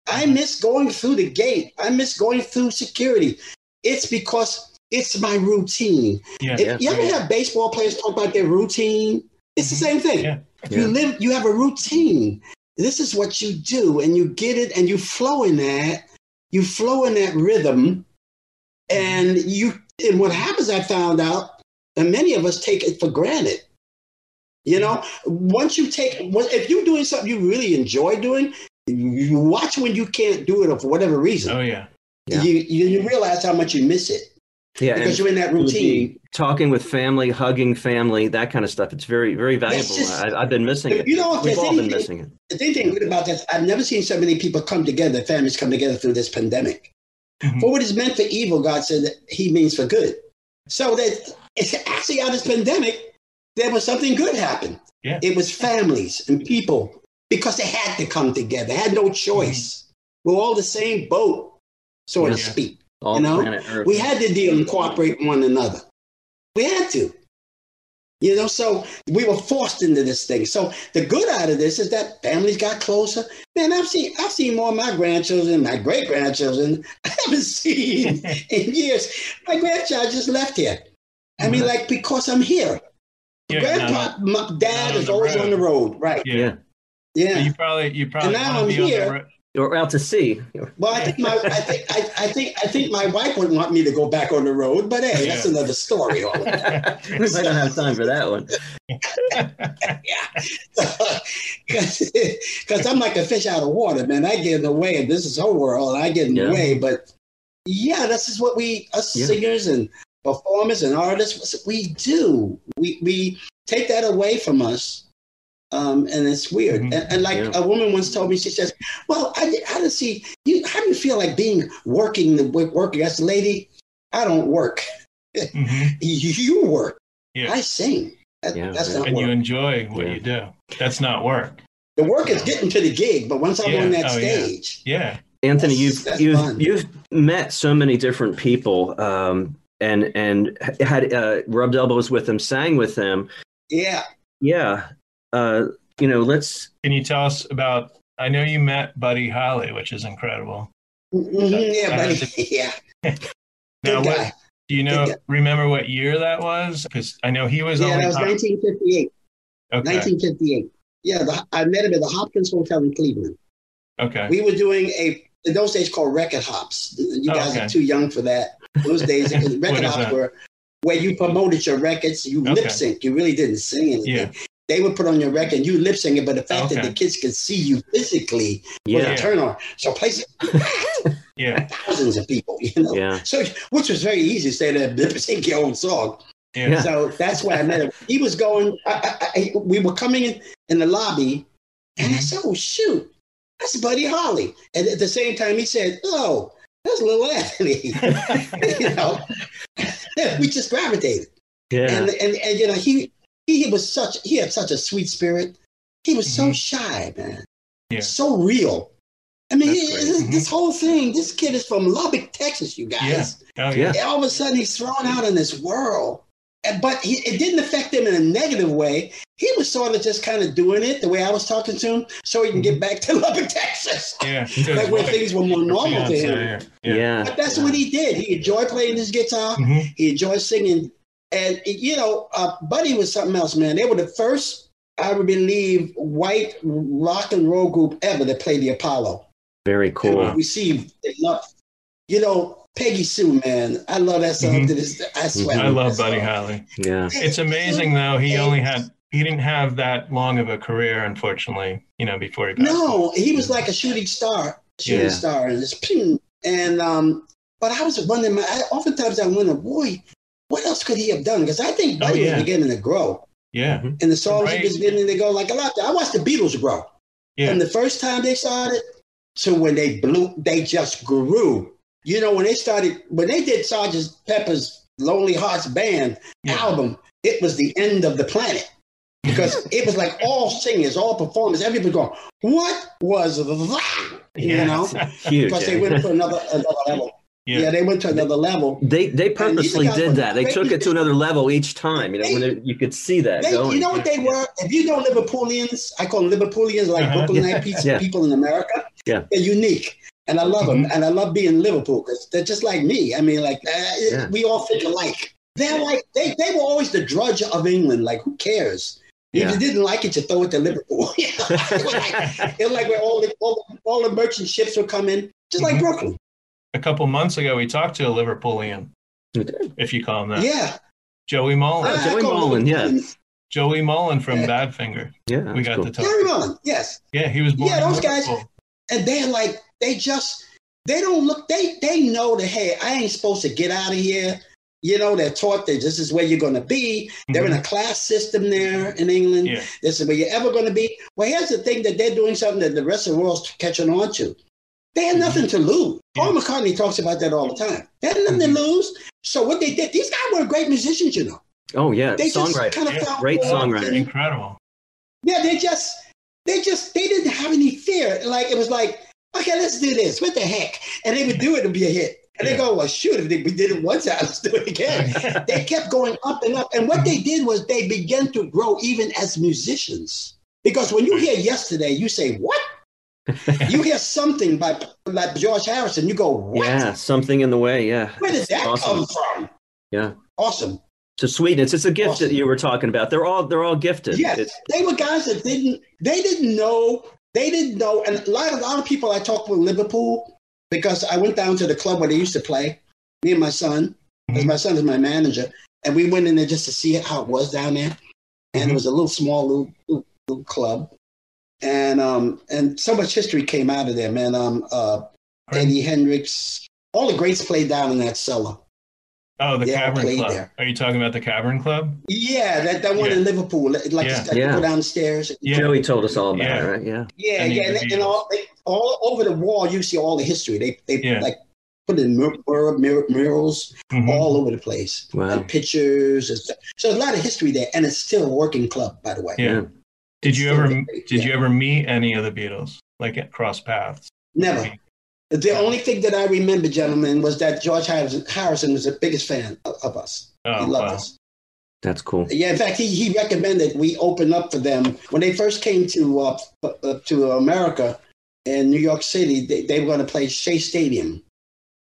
I miss going through the gate. I miss going through security. It's because it's my routine. You ever have baseball players talk about their routine? It's the same thing. You have a routine. This is what you do, and you get it, and you flow in that. You flow in that rhythm, and what happens, I found out, and many of us take it for granted. You know, if you're doing something you really enjoy doing, you watch when you can't do it for whatever reason. Oh, yeah. You realize how much you miss it. Yeah, because you're in that routine. Talking with family, hugging family, that kind of stuff. It's very, very valuable. I've been missing it. You know, we've all been missing it. The thing good about this, I've never seen so many people come together, families come together through this pandemic. For what is meant for evil, God said that he means for good. So that it's actually out of this pandemic, there was something good happen. Yeah. It was families and people, because they had to come together. They had no choice. We're all the same boat, so to speak. All planet Earth. We had to deal and cooperate with one another. We had to. You know, so we were forced into this thing. So the good out of this is that families got closer. Man, I've seen more of my grandchildren, my great-grandchildren I haven't seen in years. My grandchild just left here. I mean, like, because I'm here. Grandpa, my dad is always on the road, right? Yeah. So you probably. And now I'm here. You're out to sea. Well, I think my wife would want me to go back on the road, but hey, that's another story. We might not have time for that one. Because I'm like a fish out of water, man. I get in the way, and this is her world, and I get in the way. But this is what us singers and performers and artists, we do. We take that away from us. And it's weird. And like a woman once told me, she says, well, how do you feel like working? I said, lady, I don't work. You work. Yeah. I sing. That's not and work. You enjoy what you do. That's not work. The work is getting to the gig, but once I'm on that stage. Yeah. Anthony, you've met so many different people and had rubbed elbows with them, sang with them. Yeah. Yeah. Can you tell us about? I know you met Buddy Holly, which is incredible. Yeah, Buddy. Yeah. Now, what do you know? Remember what year that was? Because I know he was. Yeah, that was 1958. Okay. 1958. Yeah, I met him at the Hopkins Hotel in Cleveland. Okay. We were doing in those days called record hops. You guys are too young for that. Those days, record hops were where you promoted your records. You lip sync. You really didn't sing anything. Yeah. They would put on your record, you lip sing it, but the fact that the kids could see you physically was a turn on. So places, thousands of people, you know. Yeah. So, which was very easy to say that lip sync your own song. Yeah. So that's why I met him. He was going. We were coming in the lobby, and I said, "Oh shoot, that's Buddy Holly." And at the same time, he said, "Oh, that's Little Anthony." You know, we just gravitated. Yeah. And you know he had such a sweet spirit. He was so shy, man. Yeah. So real. I mean, this whole thing, this kid is from Lubbock, Texas, you guys. Yeah. Oh, yeah. All of a sudden, he's thrown out in this world. But it didn't affect him in a negative way. He was sort of just kind of doing it the way I was talking to him so he can get back to Lubbock, Texas. Yeah. Like where things were more normal to him. Yeah. But that's what he did. He enjoyed playing his guitar. He enjoyed singing. And, you know, Buddy was something else, man. They were the first, I would believe, white rock and roll group ever that played the Apollo. Very cool. And received enough. You know, Peggy Sue, man. I love that song to this. I swear. I love Buddy Holly. Yeah. It's amazing, though. He didn't have that long of a career, unfortunately, you know, before he passed. No, he was like a shooting star. And this ping. And, but I was wondering, oftentimes I wonder, boy, what else could he have done? Because I think Buddy was beginning to grow. Yeah. And the songs he was beginning to go like a lot. I watched the Beatles grow. Yeah. From the first time they started to when they blew, they just grew. You know, when they did Sgt. Pepper's Lonely Hearts Band album, it was the end of the planet. because it was like all singers, all performers, everybody going, what was that? You know, huge, because they went to another level. Yeah, they went to another level. They purposely did that. They took it to another level each time. You know, when you could see that going. You know what they were? If you know Liverpoolians, I call them Liverpoolians, like Brooklynite people in America. Yeah, they're unique, and I love them, and I love being in Liverpool because they're just like me. I mean, like we all think alike. They're like they were always the drudge of England. Like, who cares? If you didn't like it, you throw it to Liverpool. It was like where all the merchant ships were coming, just like Brooklyn. A couple months ago, we talked to a Liverpoolian, if you call him that. Yeah. Joey Mullen. Joey Mullen, Joey Mullen from Badfinger. Yeah. We got to talk. Joey Mullen, yes. Yeah, he was born in those Liverpool. guys, and they're like, they don't look, they know that, hey, I ain't supposed to get out of here. You know, they're taught that this is where you're going to be. They're in a class system there in England. Yeah. This is where you're ever going to be. Well, here's the thing, that they're doing something that the rest of the world's catching on to. They had nothing to lose. Paul McCartney talks about that all the time. They had nothing to lose. So what they did, these guys were great musicians, you know. Oh, yeah. They songwriter. Kind of great songwriter. Incredible. Yeah, they didn't have any fear. Like, it was like, okay, let's do this. What the heck? And they would do it and be a hit. And they go, well, shoot, if we did it one time, let's do it again. They kept going up and up. And what they did was they began to grow even as musicians. Because when you hear Yesterday, you say, what? You hear something by like George Harrison, you go, what? Yeah, Something in the Way, yeah. Where did that come from? Yeah. Awesome. To sweetness. It's a gift that you were talking about. They're all gifted. Yes, they were guys that didn't know. And a lot of people I talked with in Liverpool, because I went down to the club where they used to play, me and my son, because my son is my manager, and we went in there just to see how it was down there. And it was a little club. And so much history came out of there, man. Eddie Hendrix, all the greats played down in that cellar. Oh, the Cavern Club. There. Are you talking about the Cavern Club? Yeah, that one in Liverpool. Like you go downstairs. Joey told us all about it, right? Yeah. Yeah, and all over the wall you see all the history. They like put in murals all over the place. Wow. And pictures and stuff. So there's a lot of history there, and it's still a working club, by the way. Yeah. Did you ever meet any of the Beatles, like cross paths? Never. The only thing that I remember, gentlemen, was that George Harrison was the biggest fan of us. Oh, he loved us. That's cool. Yeah, in fact, he recommended we open up for them. When they first came to America in New York City, they were going to play Shea Stadium.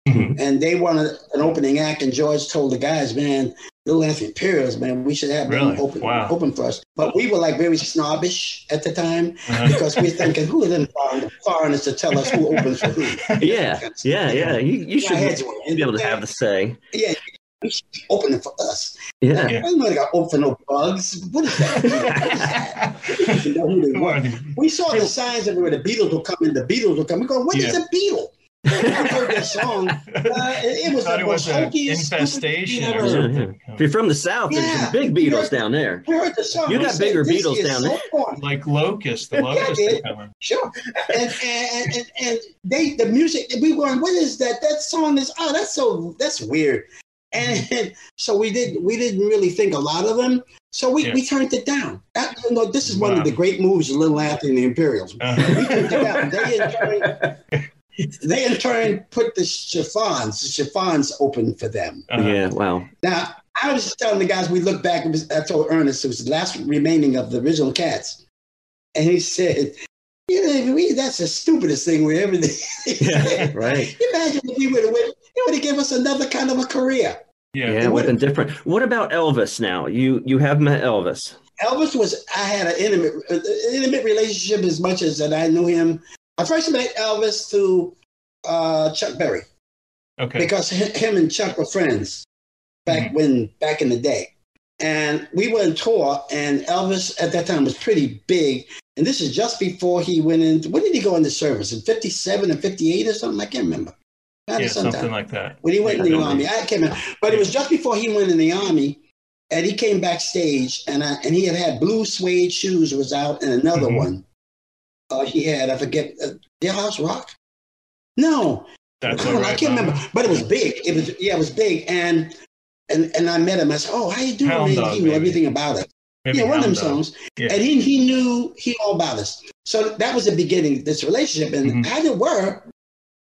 And they wanted an opening act, and George told the guys, man, Little Anthony Imperials, man, we should have them open for us. But we were like very snobbish at the time because we were thinking, who are them foreigners to tell us who opens for who? Yeah. You should be able to have the say. Yeah, you should be opening for us. Yeah. I'm not going to open no bugs. What is that? We know who they were. We saw the signs everywhere. The Beatles will come in. We go, what is a Beatle? I heard that song. It was the most hokeyest infestation. If you're from the South, there's some big Beatles down there. We heard the song. You got bigger Beatles down there. Like Locust. The Locust are coming. Sure. And the music, we were, what is that? That song is, that's weird. And so we didn't really think a lot of them. So we turned it down. This is one of the great moves of Little Anthony and the Imperials. We turned it down. They in turn put the chiffons open for them. Yeah, wow. Now, I was just telling the guys, we looked back, I told Ernest, it was the last remaining of the original Cats. And he said, that's the stupidest thing we ever did. Yeah, right. Imagine if we would have went, it would have given us another kind of a career. Yeah, it would have been different. What about Elvis now? You have met Elvis. I had an intimate relationship as much as that I knew him. I first met Elvis through Chuck Berry. Okay. Because him and Chuck were friends back in the day. And we were on tour, and Elvis at that time was pretty big. And this is just before he went into, when did he go into service? In 57 and 58 or something? I can't remember. Something like that. When he went in the Army. I can't remember. But it was just before he went in the Army, and he came backstage, and he had blue suede shoes was out, and another one. He had, I forget, Jailhouse Rock? No. I can't remember. But it was big. It was big. And I met him. I said, oh, how you doing, man? He knew everything about it. Maybe one of them Hound Dog. songs. Yeah. And he knew all about us. So that was the beginning of this relationship. And as it were,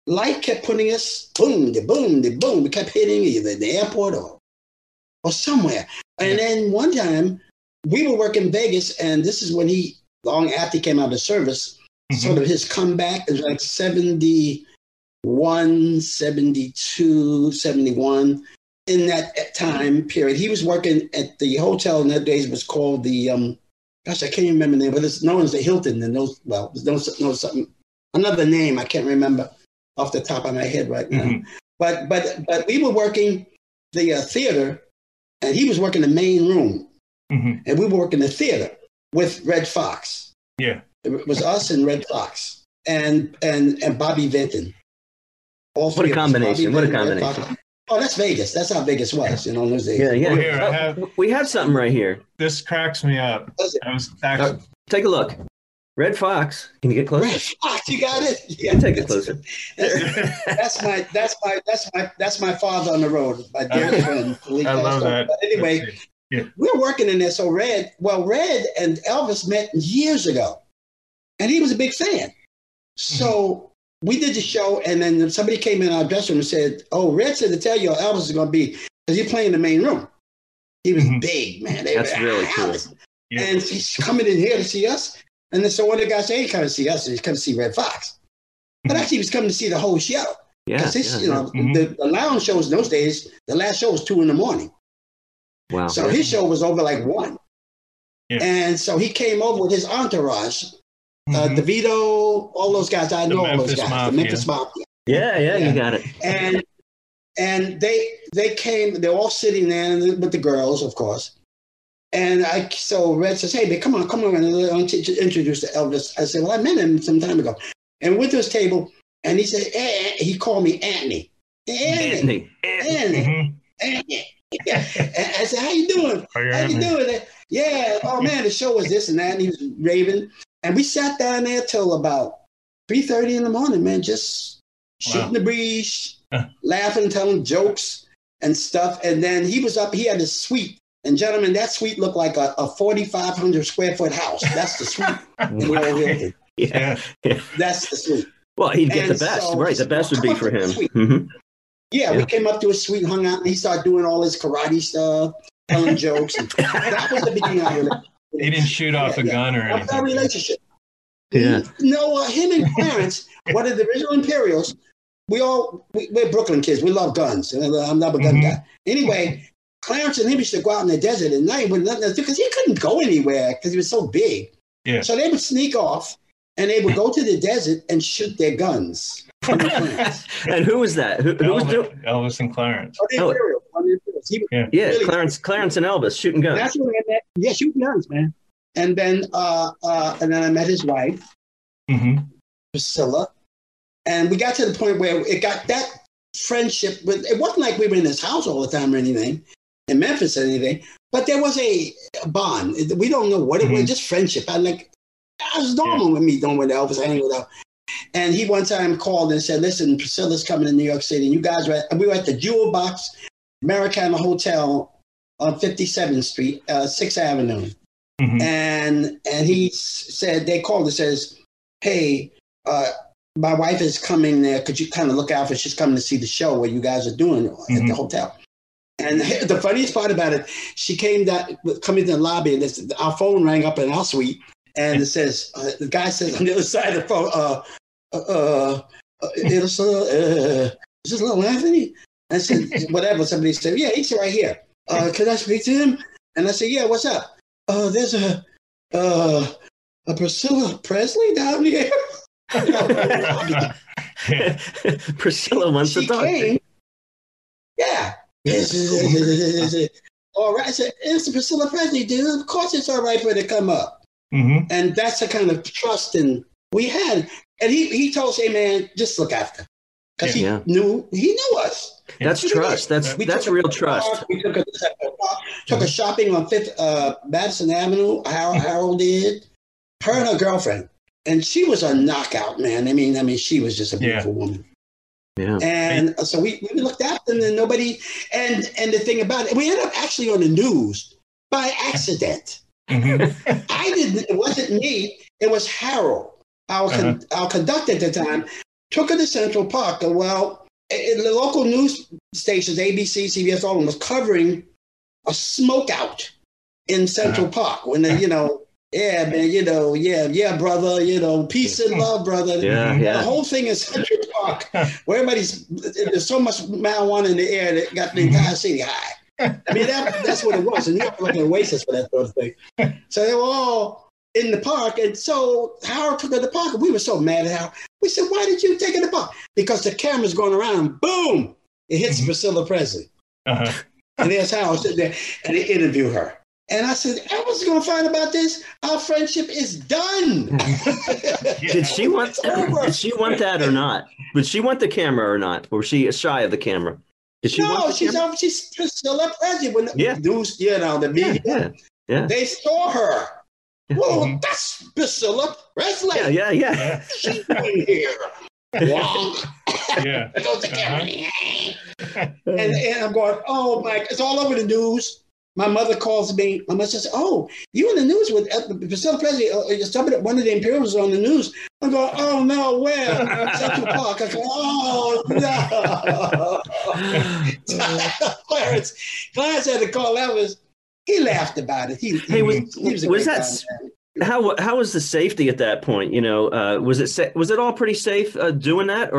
life kept putting us boom, de boom, de boom. We kept hitting either the airport or somewhere. And then one time we were working in Vegas, and this is when long after he came out of service, sort of his comeback is like 71, 72, 71. In that time period, he was working at the hotel in those days. It was called the, I can't remember the name, but it's known as the Hilton. And there's something, another name I can't remember off the top of my head right now. But we were working the theater, and he was working the main room, and we were working the theater with Red Fox. Yeah, it was us and Red Fox and Bobby Vinton. What a combination! What a combination! Oh, that's Vegas. That's how Vegas was, in those days. Yeah. Well, here, we have something right here. This cracks me up. Take a look. Red Fox. Can you get closer? Red Fox, you got it. Yeah, take it closer. That's my father on the road. My dear friend. I love that. But anyway, we're working in there. So Red and Elvis met years ago, and he was a big fan. So we did the show, and then somebody came in our dressing room and said, "Oh, Red said to tell you Elvis is going to be, because he's playing the main room." He was big, man. That's really cool. And he's coming in here to see us. And then so one of the guys said, "He come to see us, and he's come to see Red Fox." But actually, he was coming to see the whole show. The lounge shows in those days, the last show was 2 a.m. Wow. So his show was over like 1. Yeah. And so he came over with his entourage, DeVito, all those guys. I know all those guys. The Memphis Mafia. Yeah, you got it. And they came. They're all sitting there with the girls, of course. And so Red says, "Hey, come on, and I'll introduce to Elvis." I said, "Well, I met him some time ago." And we went to his table, and he said, he called me Anthony. Anthony. Yeah. And I said, "How you doing? How you doing?" Yeah. Oh man, the show was this and that, and he was raving. And we sat down there till about 3:30 in the morning, man, just shooting the breeze, laughing, telling jokes and stuff. And then he was up. He had a suite. And gentlemen, that suite looked like a 4,500 square foot house. That's the suite. Yeah. That's the suite. Well, he'd get the best, right? The best would be for him. Yeah, we came up to his suite, hung out, and he started doing all his karate stuff, telling jokes. And that was the beginning of our relationship. He didn't shoot off a gun or anything. That's our relationship. Yeah. No, him and Clarence, one of the original Imperials, we're Brooklyn kids. We love guns. I'm not a gun guy. Anyway, Clarence and him used to go out in the desert at night with nothing to do because he couldn't go anywhere because he was so big. Yeah. So they would sneak off and they would go to the desert and shoot their guns. And who was that? Who was doing Elvis and Clarence? Oh, the Imperials. Really Clarence and Elvis shooting guns. That's when I met. Yeah, shooting guns, man. And then I met his wife, Priscilla, and we got to the point where it got that friendship. It wasn't like we were in his house all the time or anything, in Memphis or anything, but there was a bond. We don't know what it was, just friendship. I was normal with me doing with Elvis, hanging with Elvis. And he one time called and said, "Listen, Priscilla's coming to New York City. And you guys we were at the Jewel Box Americana Hotel on 57th Street, 6th Avenue." And he said, they called and says, "Hey, my wife is coming there. Could you kind of look out for her? She's coming to see the show what you guys are doing at the hotel." And the funniest part about it, she came coming to the lobby, and our phone rang up in our suite, and it says, the guy says on the other side of the phone, is this little Anthony? I said, whatever. Somebody said, "Yeah, he's right here. Can I speak to him?" And I said, "Yeah, what's up?" "There's a Priscilla Presley down here." Priscilla wants to talk. Yeah. All right. I said, "It's Priscilla Presley, dude. Of course it's all right for her to come up." And that's the kind of trust we had. And he told us, "Hey, man, just look after." Because he knew us. That's trust. That's real trust. We took her shopping on Madison Avenue. Harold did. Her and her girlfriend, and she was a knockout, man. I mean, she was just a beautiful woman. Yeah. And so we looked after them, and nobody. And the thing about it, we ended up actually on the news by accident. I didn't. It wasn't me. It was Harold, our conductor at the time. Took her to Central Park. Well, the local news stations, ABC, CBS, all of them, was covering a smoke out in Central Park when they, yeah, man, yeah, brother, peace and love, brother. The whole thing is Central Park, where there's so much marijuana in the air that got the entire city high. I mean, that's what it was. And New York was like an oasis for that sort of thing. So they were all in the park. And so Howard took her to the park. And we were so mad at Howard. We said, why did you take her to the park? Because the camera's going around. Boom! It hits Priscilla Presley. And there's Howard sitting there. And they interview her. And I said, I was going to find about this. Our friendship is done. Did she want that or not? Did she want the camera or not? Or was she shy of the camera? Did she she's Priscilla Presley. When the news, the media, they saw her. Whoa, that's Priscilla Presley. Yeah. She's in here. Goes the camera. And I'm going, oh my, it's all over the news. My mother calls me. My mother says, oh, you in the news with Priscilla Presley. One of the Imperials on the news. I'm going, oh, no, where? Central Park. I go, oh, no. Clarence had to call Elvis. He laughed about it. He was that? How was the safety at that point? Was it all pretty safe doing that?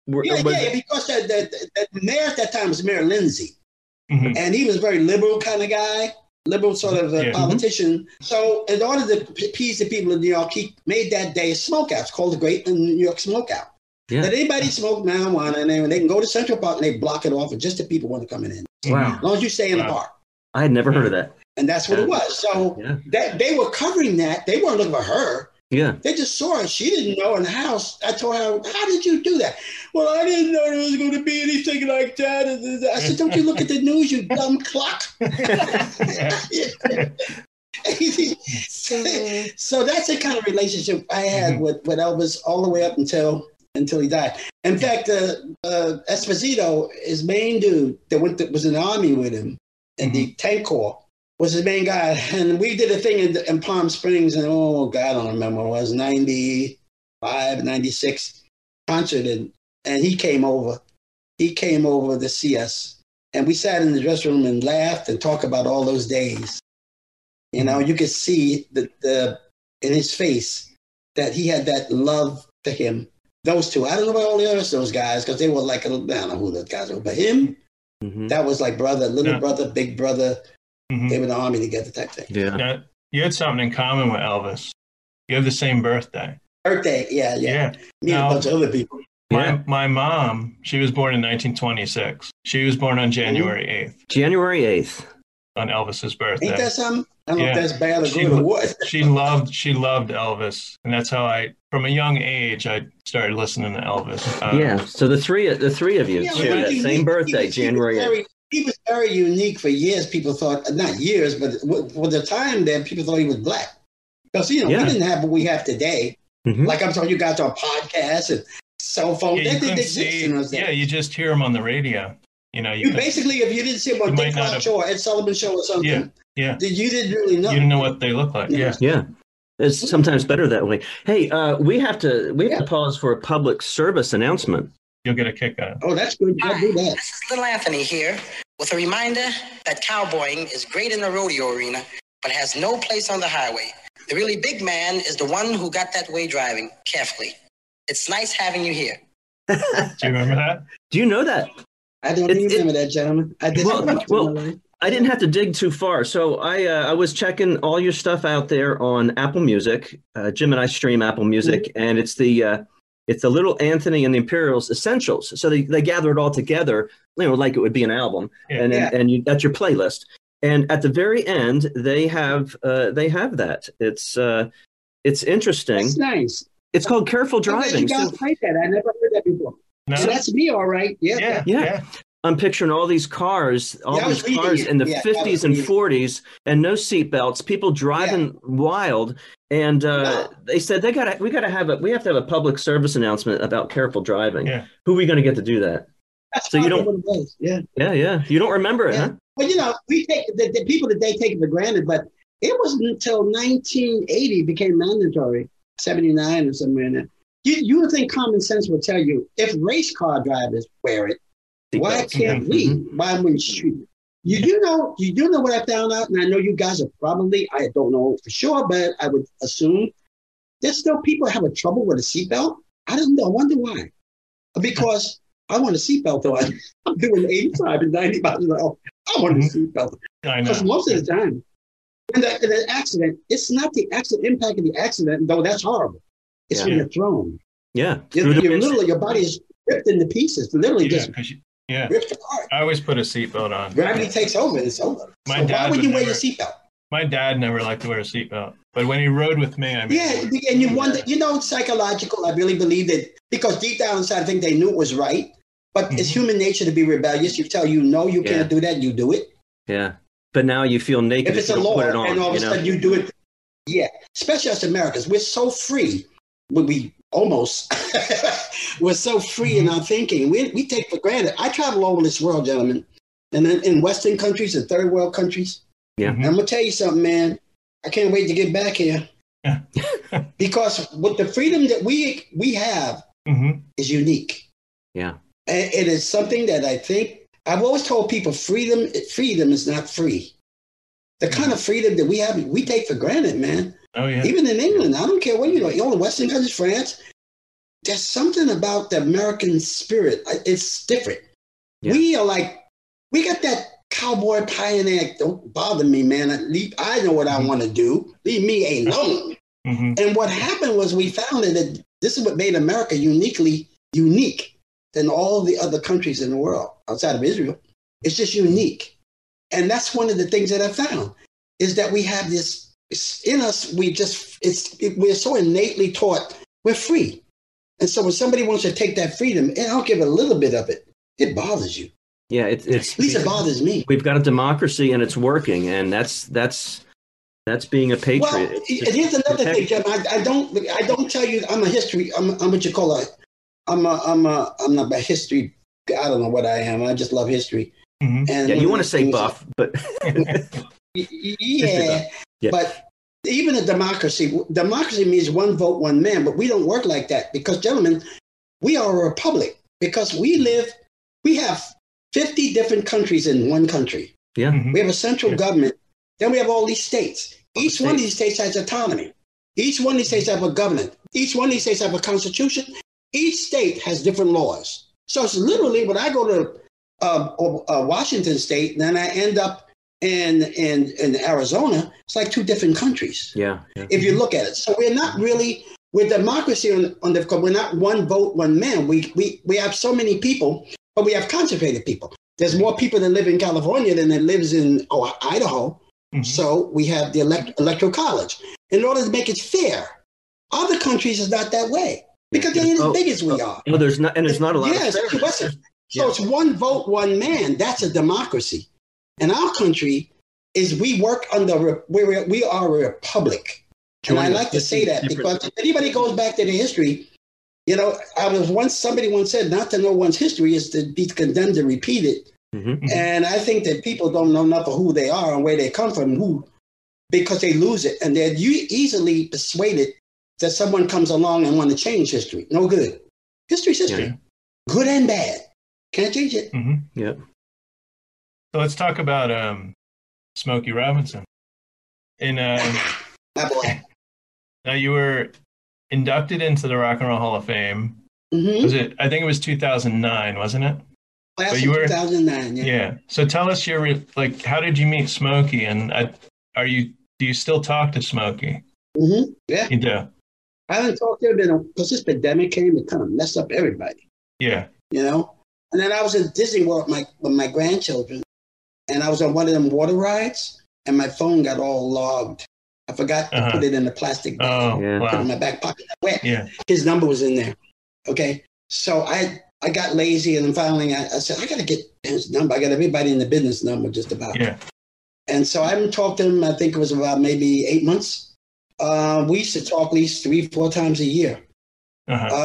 Because the mayor at that time was Mayor Lindsay. And he was a very liberal kind of guy, liberal sort of politician. So in order to appease the people of New York, he made that day a smokeout. It's called the Great New York Smokeout. That anybody smoke marijuana and they can go to Central Park and they block it off and just the people want to come in. Wow. As long as you stay in the park. I had never heard of that. And that's what it was. So that they were covering that. They weren't looking for her. Yeah. They just saw her. She didn't know in the house. I told her, how did you do that? Well, I didn't know there was going to be anything like that. I said, don't you look at the news, you dumb clock. So that's the kind of relationship I had with Elvis all the way up until he died. In fact, Esposito, his main dude that was in the army with him in the tank corps, was his main guy. And we did a thing in Palm Springs, and God, I don't remember what it was, 95, 96 concert. And he came over. He came over to see us. And we sat in the dressing room and laughed and talked about all those days. You could see in his face that he had that love to him. Those two. I don't know about all the others, those guys, because they were like, I don't know who those guys were, but him, that was like brother, little brother, big brother. They were in the army together type thing. Yeah. Now, you had something in common with Elvis. You have the same birthday. Yeah. Me and a bunch of other people. My mom, she was born in 1926. She was born on January 8th. January 8th. On Elvis's birthday. Ain't that something? I don't know if that's bad or good or what. She loved Elvis. And that's how from a young age, I started listening to Elvis. So the three of you share that same birthday, January 8th. He was very unique for years. People thought, not years, but for the time then, people thought he was black. Because, we didn't have what we have today. Like I'm talking, you guys on podcasts and cell phones. They didn't exist in those days. Yeah, you just hear him on the radio. You basically, if you didn't see him on Dick Clark Show or Ed Sullivan Show or something, you didn't really know. You didn't know what they look like. Yeah. It's sometimes better that way. Hey, we have to pause for a public service announcement. You'll get a kick out of it. Oh, that's good. Hi, this is Little Anthony here with a reminder that cowboying is great in the rodeo arena, but has no place on the highway. The really big man is the one who got that way driving carefully. It's nice having you here. Do you remember that? Do you know that? I don't remember that, gentlemen. I didn't. I didn't have to dig too far. So I was checking all your stuff out there on Apple Music. Jim and I stream Apple Music, and it's the Little Anthony and the Imperials Essentials. So they gather it all together, like it would be an album, and that's your playlist. And at the very end, they have that. It's interesting. That's nice. It's called Careful Driving. You guys played that. I never heard that before. No. So that's me, all right. Yeah. I'm picturing all these cars in the 50s and 40s, and no seatbelts, people driving wild. And they said we have to have a public service announcement about careful driving. Yeah. Who are we going to get to do that? That's so you don't. Yeah. You don't remember it, huh? Well, we take the people today take it for granted, but It wasn't until 1980 it became mandatory, 79 or somewhere in there. You would think common sense would tell you, if race car drivers wear it, why can't we? Why wouldn't you? You do know what I found out, and I know you guys are probably, I don't know for sure, but I would assume there's still people that have a trouble with a seatbelt. I don't know. I wonder why. Because I want a seatbelt on. I'm doing 85 and 90 miles an hour. I want a seatbelt. Because most of the time, in an accident, it's not the accident impact of the accident, though that's horrible. It's when you're thrown. Yeah. Your body is ripped into pieces. Literally just ripped apart. I always put a seatbelt on. Gravity takes over and it's over. Why would you wear your seatbelt? My dad never liked to wear a seatbelt. But when he rode with me, I mean. Yeah, and you wonder, it's psychological. I really believe that because deep down inside, I think they knew it was right. But it's human nature to be rebellious. You tell no, you can't do that, you do it. Yeah. But now you feel naked if it's a law, and all of a sudden you do it. Yeah, especially us Americans. We're so free. We're so free in our thinking. We take for granted. I travel all over this world, gentlemen. And then in Western countries and third world countries. Yeah. And I'm going to tell you something, man. I can't wait to get back here. Because with the freedom that we have is unique. Yeah. And it is something that I think, I've always told people freedom is not free. The kind of freedom that we have, we take for granted, man. Oh, yeah. Even in England, I don't care what all the Western countries, France, there's something about the American spirit. It's different. Yeah. We got that cowboy pioneer. Don't bother me, man. I know what I want to do. Leave me alone. And what happened was we found that this is what made America uniquely unique than all the other countries in the world outside of Israel. It's just unique. And that's one of the things that I found is that we have this in us. We're so innately taught we're free. And so when somebody wants to take that freedom, and I'll give it a little bit of it, it bothers you. Yeah, it's at least it bothers me. We've got a democracy and it's working, and that's being a patriot. Well, here's another thing, Jim. I don't tell you I'm a history. I'm what you call I'm not a history. I don't know what I am. I just love history. And you want to say buff, but yeah. But even a democracy means one vote, one man. But we don't work like that because, gentlemen, we are a republic because we have 50 different countries in one country. Yeah. We have a central government. Then we have all these states. Each one of these states has autonomy. Each one of these states have a government. Each one of these states have a constitution. Each state has different laws. So it's literally when I go to Washington State, and then I end up in Arizona, it's like two different countries. Yeah. If you look at it. So we're not really, with democracy we're not one vote, one man. We have so many people, but we have concentrated people. There's more people that live in California than that lives in Idaho. So we have the electoral college. In order to make it fair, other countries is not that way because they ain't as big as we are. No, there's not a lot of fairness. So it's one vote, one man. That's a democracy. And our country is we work under, we are a republic. And I like to say that because if anybody goes back to the history, somebody once said not to know one's history is to be condemned to repeat it. And I think that people don't know enough of who they are and where they come from, because they lose it. And they're easily persuaded that someone comes along and want to change history. No good. History's history. Yeah. Good and bad. Can't change it. Yeah. So let's talk about Smokey Robinson. My boy. Now you were inducted into the Rock and Roll Hall of Fame. Was it? I think it was 2009, wasn't it? Class of 2009. Yeah. So tell us how did you meet Smokey, and do you still talk to Smokey? Yeah. You do. I haven't talked to him because this pandemic came and kind of messed up everybody. Yeah. And then I was in Disney World with my grandchildren, and I was on one of them water rides, and my phone got all logged. I forgot to put it in a plastic bag. Oh, wow. Put it in my back pocket. Yeah. His number was in there. Okay. So I got lazy, and then finally I said, I got to get his number. I got everybody in the business number just about. Yeah. And so I haven't talked to him, I think it was about maybe 8 months. We used to talk at least 3-4 times a year.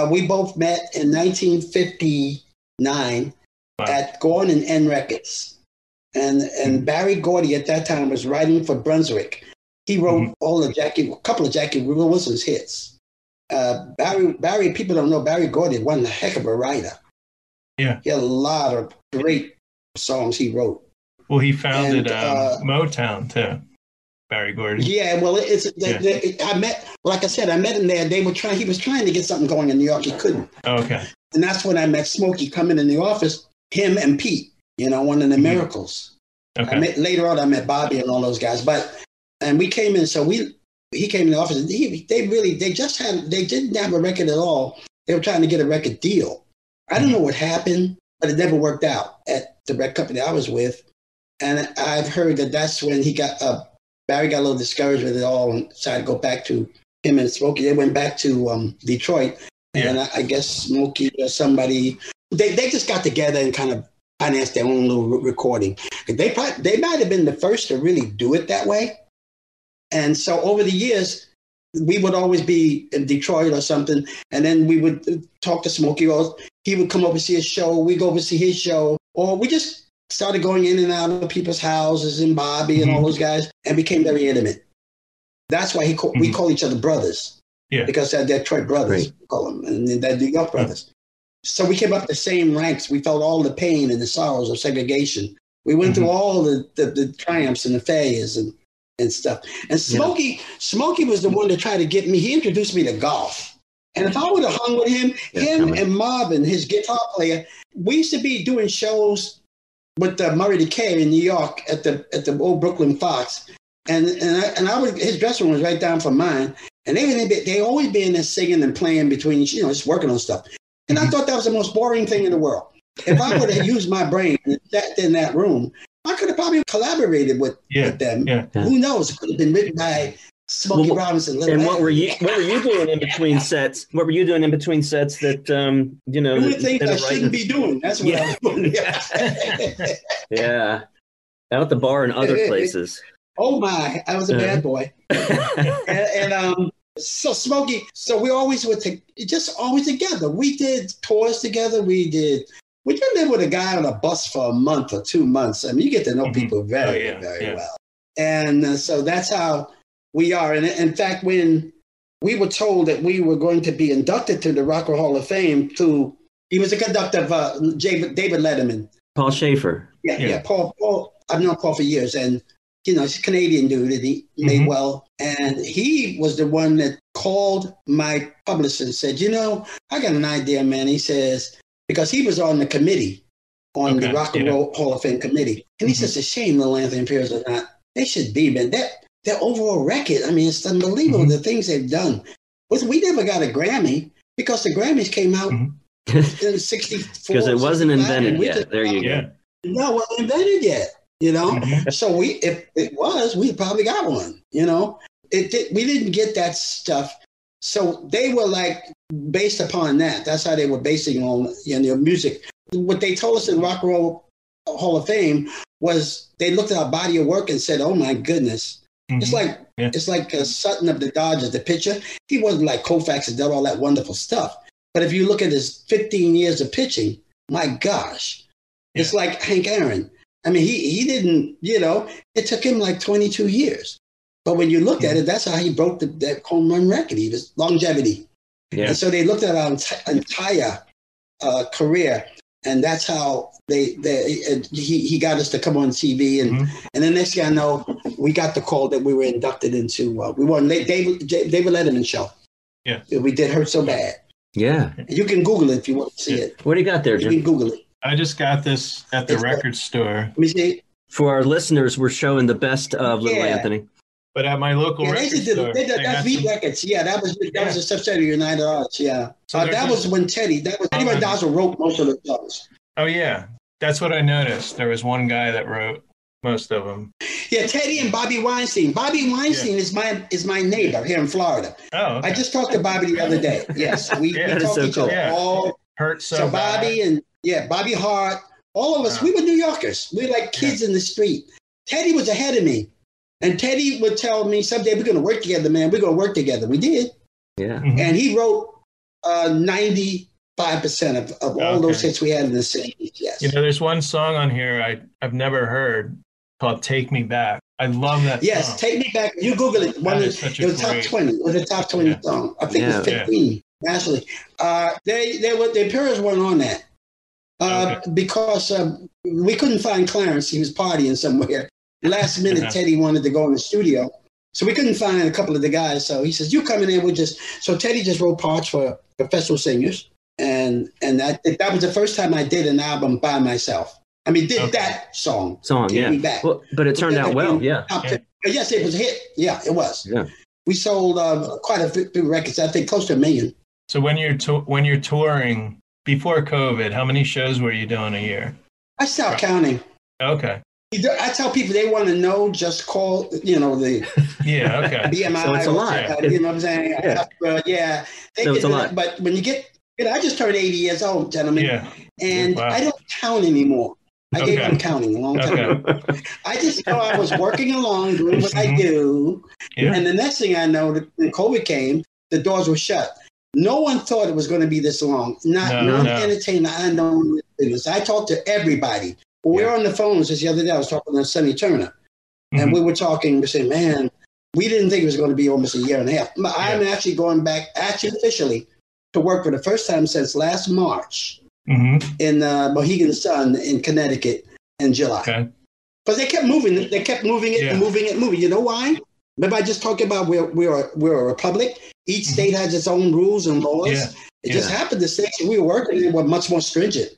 We both met in 1959 at Goin and N Records. And Barry Gordy at that time was writing for Brunswick. He wrote a couple of Jackie Wilson's hits. Barry, people don't know Barry Gourdine, one heck of a writer. Yeah. He had a lot of great songs he wrote. Well, he founded Motown too, Barry Gourdine. Yeah, well, I met him there. He was trying to get something going in New York. He couldn't. Okay. And that's when I met Smokey coming in the office, him and Pete, one of the Miracles. Okay. Later on, I met Bobby and all those guys. And we came in, he came in the office, and they didn't have a record at all. They were trying to get a record deal. I don't know what happened, but it never worked out at the record company I was with. And I've heard that's when Barry got a little discouraged with it all and decided to go back to him and Smokey. They went back to Detroit. Yeah. And I guess Smokey or somebody, they just got together and kind of financed their own little recording. They might have been the first to really do it that way. And so over the years, we would always be in Detroit or something, and then we would talk to Smokey, or he would come over to see a show, we go over to see his show, or we just started going in and out of people's houses, and Bobby and all those guys, and became very intimate. That's why we call each other brothers, because they're Detroit brothers, we call them, and they're New York brothers. So we came up the same ranks. We felt all the pain and the sorrows of segregation. We went through all the triumphs and the failures and stuff. And Smokey was the one to try to get me. He introduced me to golf. And if I would have hung with him and Marvin, his guitar player, we used to be doing shows with the Murray Decay in New York at the old Brooklyn Fox. And his dressing room was right down from mine. And they always be in there singing and playing between, just working on stuff. And I thought that was the most boring thing in the world. If I would have used my brain and sat in that room, I could have probably collaborated with them. Yeah. Who knows? It could have been written by Smokey Robinson. And what were you doing in between sets? What were you doing in between sets that doing things I shouldn't be doing? That's what I was doing. Yeah, out at the bar and other places. Oh my! I was a bad boy. So Smokey. So we always were always together. We did tours together. We lived with a guy on a bus for a month or 2 months. I mean, you get to know people very well. And so that's how we are. And in fact, when we were told that we were going to be inducted to the Rock and Roll Hall of Fame, he was a conductor of David Letterman. Paul Schaefer. Yeah. Paul. I've known Paul for years. And, he's a Canadian dude that he made well. And he was the one that called my publicist and said, I got an idea, man. He says, because he was on the committee, on the Rock and Roll Hall of Fame committee. And he says, it's a shame Little Anthony Imperials are not. They should be, man. Their overall record, I mean, it's unbelievable, the things they've done. We never got a Grammy because the Grammys came out in 64. Because it wasn't invented yet. There you go. No, it wasn't invented yet, So if it was, we probably got one, We didn't get that stuff. So they were based upon that. That's how they were basing on their music. What they told us in Rock and Roll Hall of Fame was they looked at our body of work and said, "Oh my goodness!" It's like Sutton of the Dodgers, the pitcher. He wasn't like Koufax and did all that wonderful stuff. But if you look at his 15 years of pitching, my gosh, it's like Hank Aaron. I mean, he didn't. It took him like 22 years. But when you looked at it, that's how he broke that home run record. He was longevity. Yeah. And so they looked at our entire career, and that's how he got us to come on TV. And then next thing I know, we got the call that we were inducted into. We were on David Letterman show. Yeah, we did Hurt So Bad. Yeah, you can Google it if you want to see it. What do you got there, Jim? You can Google it. I just got this at the record store. Let me see. For our listeners, we're showing the best of Little Anthony. But at my local record store, that's Beat Records. Yeah, that was a subsidiary of United Arts. Yeah, so that was when Teddy Randazzo wrote most of the songs. Oh yeah, that's what I noticed. There was one guy that wrote most of them. Yeah, Teddy and Bobby Weinstein. Bobby Weinstein is my neighbor here in Florida. Oh, okay. I just talked to Bobby the other day. Yes, we talked to each other all. Hurt so Bobby bad. and Bobby Hart, all of us. We were New Yorkers. We were like kids in the street. Teddy was ahead of me. And Teddy would tell me, someday we're going to work together, man. We're going to work together. We did. Yeah. And he wrote 95% of all those hits we had in the 60s. Yes. There's one song on here I've never heard called Take Me Back. I love that Yes, song. Take Me Back. You Google it. That is such a It was top great- 20. It was a top 20 song. I think it was 15 nationally. The Imperials weren't on that because we couldn't find Clarence. He was partying somewhere. Last minute, Teddy wanted to go in the studio. So we couldn't find a couple of the guys. So he says, you come in there, so Teddy just wrote parts for professional singers. And that was the first time I did an album by myself. I mean, that song. Take Me Back. Well, but it turned out well, Yes, it was a hit. Yeah, it was. Yeah. We sold quite a few records. I think close to 1 million. So when you're touring before COVID, how many shows were you doing a year? I stopped counting. Okay. I tell people they want to know, just call, the BMI. So it's a lot. You know what I'm saying? Yeah. So it's a lot. But when you get, I just turned 80 years old, gentlemen. Yeah. And I don't count anymore. I gave up counting a long time ago. I just know I was working along, doing what I do. Yeah. And the next thing I know, when COVID came, the doors were shut. No one thought it was going to be this long. Not entertainer I know in business. I talked to everybody. We were on the phones just the other day. I was talking to Sonny Turner. And we were talking, we said, man, we didn't think it was going to be almost a year and a half. I'm actually going back, officially, to work for the first time since last March. In Mohegan Sun in Connecticut in July. Because they kept moving it. They kept moving it and moving it. You know why? Remember I just talked about we're a republic. Each state has its own rules and laws. It just happened the states that we were working in were much more stringent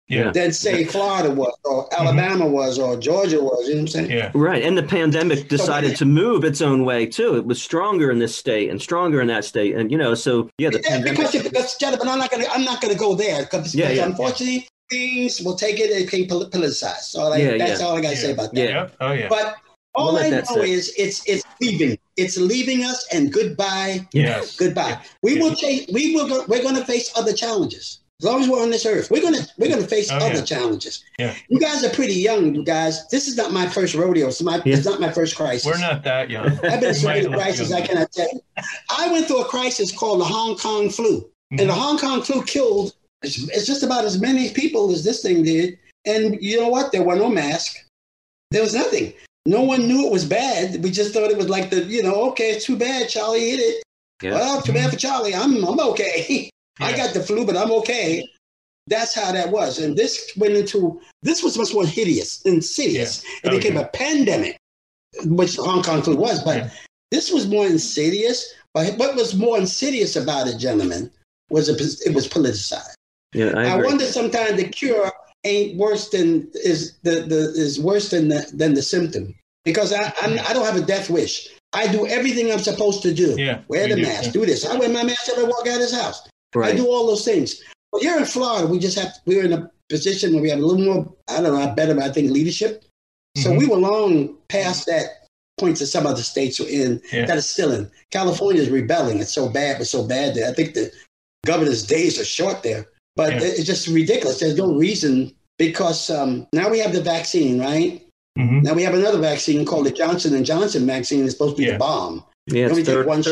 than, say, Florida was, or Alabama was, or Georgia was. You know what I'm saying? Yeah. Right. And the pandemic decided to move its own way, too. It was stronger in this state and stronger in that state. And, the pandemic. Because gentlemen, I'm not going to go there. Because unfortunately, things will take it and become politicized. So that's all I got to say about that. Yeah. Oh, yeah. But all I know is it's leaving. It's leaving us, and goodbye. Yes. Goodbye. We're going to face other challenges. As long as we're on this earth, we're gonna face other challenges. Yeah. You guys are pretty young, you guys. This is not my first rodeo. It's not my first crisis. We're not that young. I've been through many crises, I cannot tell you. I went through a crisis called the Hong Kong flu. And the Hong Kong flu killed, it's just about as many people as this thing did. And you know what? There were no masks. There was nothing. No one knew it was bad. We just thought it was like okay, it's too bad Charlie hit it. Yeah. Well, too bad for Charlie. I'm okay. Yeah. I got the flu, but I'm okay. That's how that was. And this was much more hideous, insidious. It became a pandemic, which Hong Kong flu was. But this was more insidious. But what was more insidious about it, gentlemen, was it was politicized. Yeah, I wonder sometimes the cure ain't worse than the symptom. Because I don't have a death wish. I do everything I'm supposed to do. Yeah, wear the mask, do this. I wear my mask every walk out of his house. Right. I do all those things. But here in Florida, we're in a position where we have a little more, I think, leadership. So we were long past that point that some other states were in, that is still in. California is rebelling. It's so bad, but so bad there. I think the governor's days are short there. But it's just ridiculous. There's no reason, because now we have the vaccine, right? Now we have another vaccine called the Johnson & Johnson vaccine. It's supposed to be the bomb. Yeah, it's third one.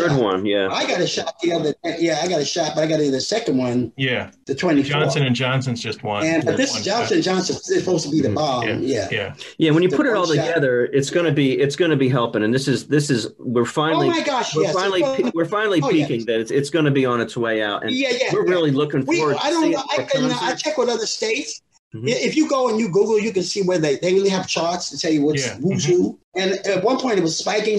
Yeah, I got a shot the other day. Yeah, I got a shot, but I got the second one. Yeah, the 24. Johnson & Johnson's just one. But this Johnson & Johnson is supposed to be the bomb. Yeah. When you put it all together, it's going to be helping. And this is we're finally. Oh my gosh! We're finally peaking that it's going to be on its way out. And we're really looking forward. I check with other states. If you go and you Google, you can see where they really have charts to tell you what's who's who. And at one point it was spiking,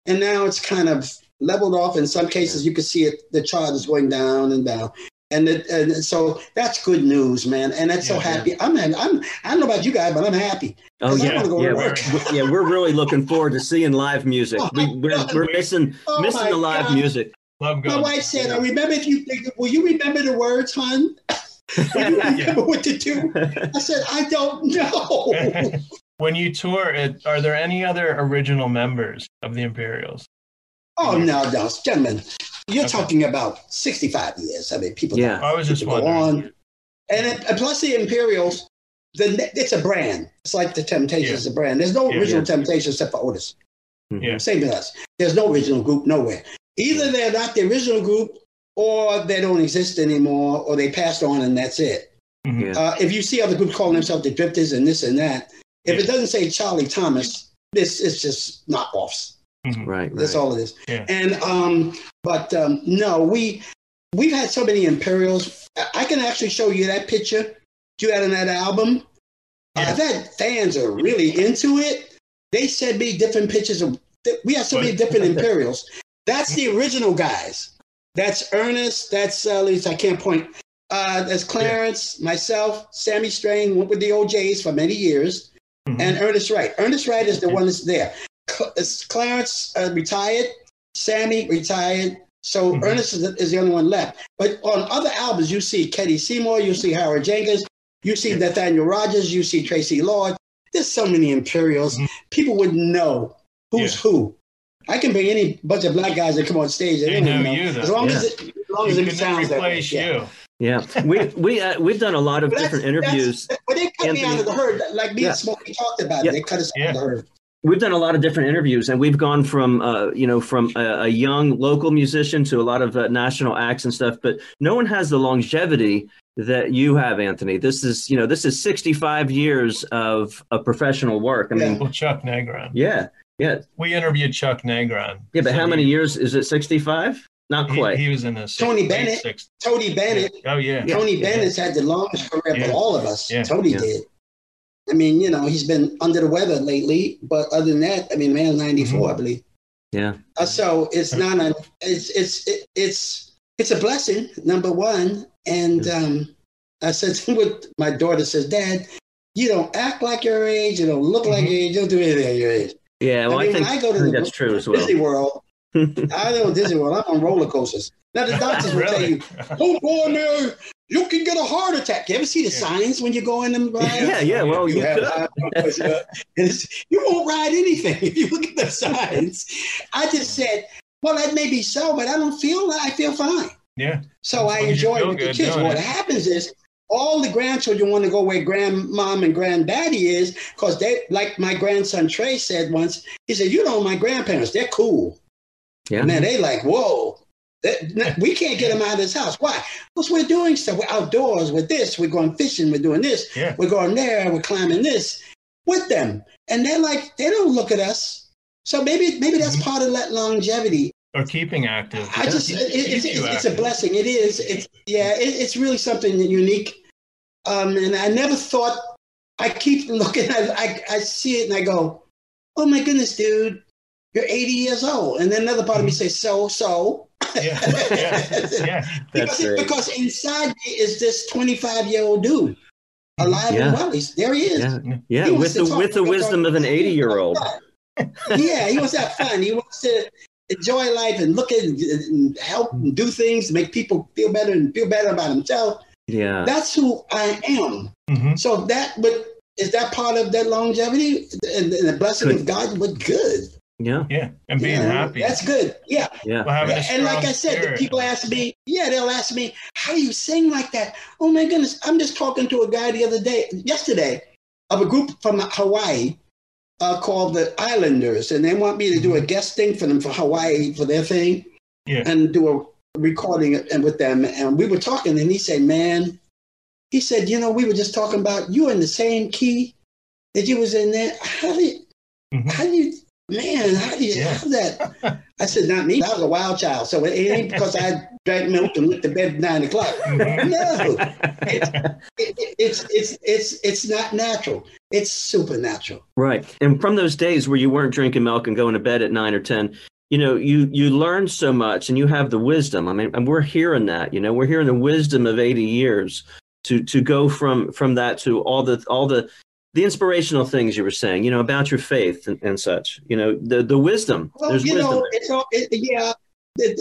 and now it's kind of leveled off. In some cases, you can see it. The chart is going down and down, and so that's good news, man. And that's so happy. I don't know about you guys, but I'm happy. Oh yeah, I want to go to work. We're really looking forward to seeing live music. We're missing the live music. My wife said, "I remember will you remember the words, hon?" I don't remember what to do. I said, I don't know. When you tour, are there any other original members of the Imperials? Oh, no, gentlemen. You're talking about 65 years. I mean, people I was just wondering. And plus the Imperials, it's a brand. It's like the Temptations is a brand. There's no original Temptations except for Otis. Same with us. There's no original group nowhere. Either they're not the original group, or they don't exist anymore, or they passed on and that's it. If you see other groups calling themselves the Drifters and this and that, if it doesn't say Charlie Thomas, this is just knockoffs. Right. That's all it is. Yeah. And no, we've had so many Imperials. I can actually show you that picture you had on that album. Yeah. I've had fans are really into it. They send me different pictures of. We have so many different Imperials. That's the original guys. That's Ernest. That's at least I can't point. That's Clarence, myself, Sammy Strain went with the OJs for many years, and Ernest Wright. Ernest Wright is the one that's there. Clarence retired, Sammy retired, so Ernest is the only one left. But on other albums, you see Keddy Seymour, you see Howard Jenkins, you see Nathaniel Rogers, you see Tracy Lord. There's so many Imperials. People wouldn't know who's who. I can bring any bunch of black guys that come on stage. They don't know you, though. as long as it sounds that way. Yeah, we've done a lot of different interviews. But they cut me out of the herd, like me and Smokey talked about it. They cut us out of the herd. We've done a lot of different interviews, and we've gone from a young local musician to a lot of national acts and stuff. But no one has the longevity that you have, Anthony. This is 65 years of professional work. I mean, well, Chuck Negron. Yeah. We interviewed Chuck Negron. Yeah, but how many years is it? 65? Not quite. He was in the Tony Bennett. Tony Bennett. Yeah. Oh yeah. Tony Bennett's had the longest career of all of us. Yeah. Tony did. I mean, he's been under the weather lately, but other than that, I mean, man's 94, I believe. Yeah. So it's not it's a blessing, number one. And I said, what my daughter says, Dad, you don't act like your age, you don't look like your age, you don't do anything at your age. Yeah, well, I think when I go to that's true as well. Disney World, I go to Disney World, I'm on roller coasters. Now the doctors will tell you, don't go in there, you can get a heart attack. You ever see the signs when you go in them rides? Yeah, well, you won't ride anything if you look at the signs. I just said, well, that may be so, but I don't feel that. I feel fine. Yeah. So I enjoy it with the kids. What happens is all the grandchildren want to go where grandmom and granddaddy is because they, like my grandson Trey said once, he said, you know, my grandparents, they're cool. Yeah. Man, they like, whoa. We can't get them out of this house. Why? Because we're doing stuff. We're outdoors with this. We're going fishing. We're doing this. Yeah. We're going there. We're climbing this with them. And they're like, they don't look at us. So maybe that's part of that longevity. Or keeping active. It's a blessing. It is. It's really something unique. And I never thought, I keep looking, I see it and I go, oh my goodness, dude, you're 80 years old. And then another part of me says, so. Yeah. Because inside me is this 25-year-old dude alive and well. There he is. Yeah, with the wisdom of an 80-year-old. Yeah, he wants to have fun. He wants to enjoy life and look at and help and do things to make people feel better and feel better about himself. Yeah, that's who I am. So is that part of that longevity and the blessing of God? But good. Yeah, and being happy. That's good. Yeah. Well, and like I said, the people ask me, they'll ask me, how do you sing like that? Oh my goodness. I'm just talking to a guy yesterday, of a group from Hawaii called the Islanders. And they want me to do a guest thing for them for Hawaii for their thing. Yeah. And do a recording with them. And we were talking and he said, we were just talking about you in the same key that you was in there. How do you have that? I said, not me. I was a wild child. So it ain't because I drank milk and went to bed at 9 o'clock. No, it's not natural. It's supernatural. Right. And from those days where you weren't drinking milk and going to bed at 9 or 10, you learn so much and you have the wisdom. I mean, and we're hearing that, we're hearing the wisdom of 80 years to go from that to all the inspirational things you were saying, about your faith and such, the wisdom. Well, there's wisdom.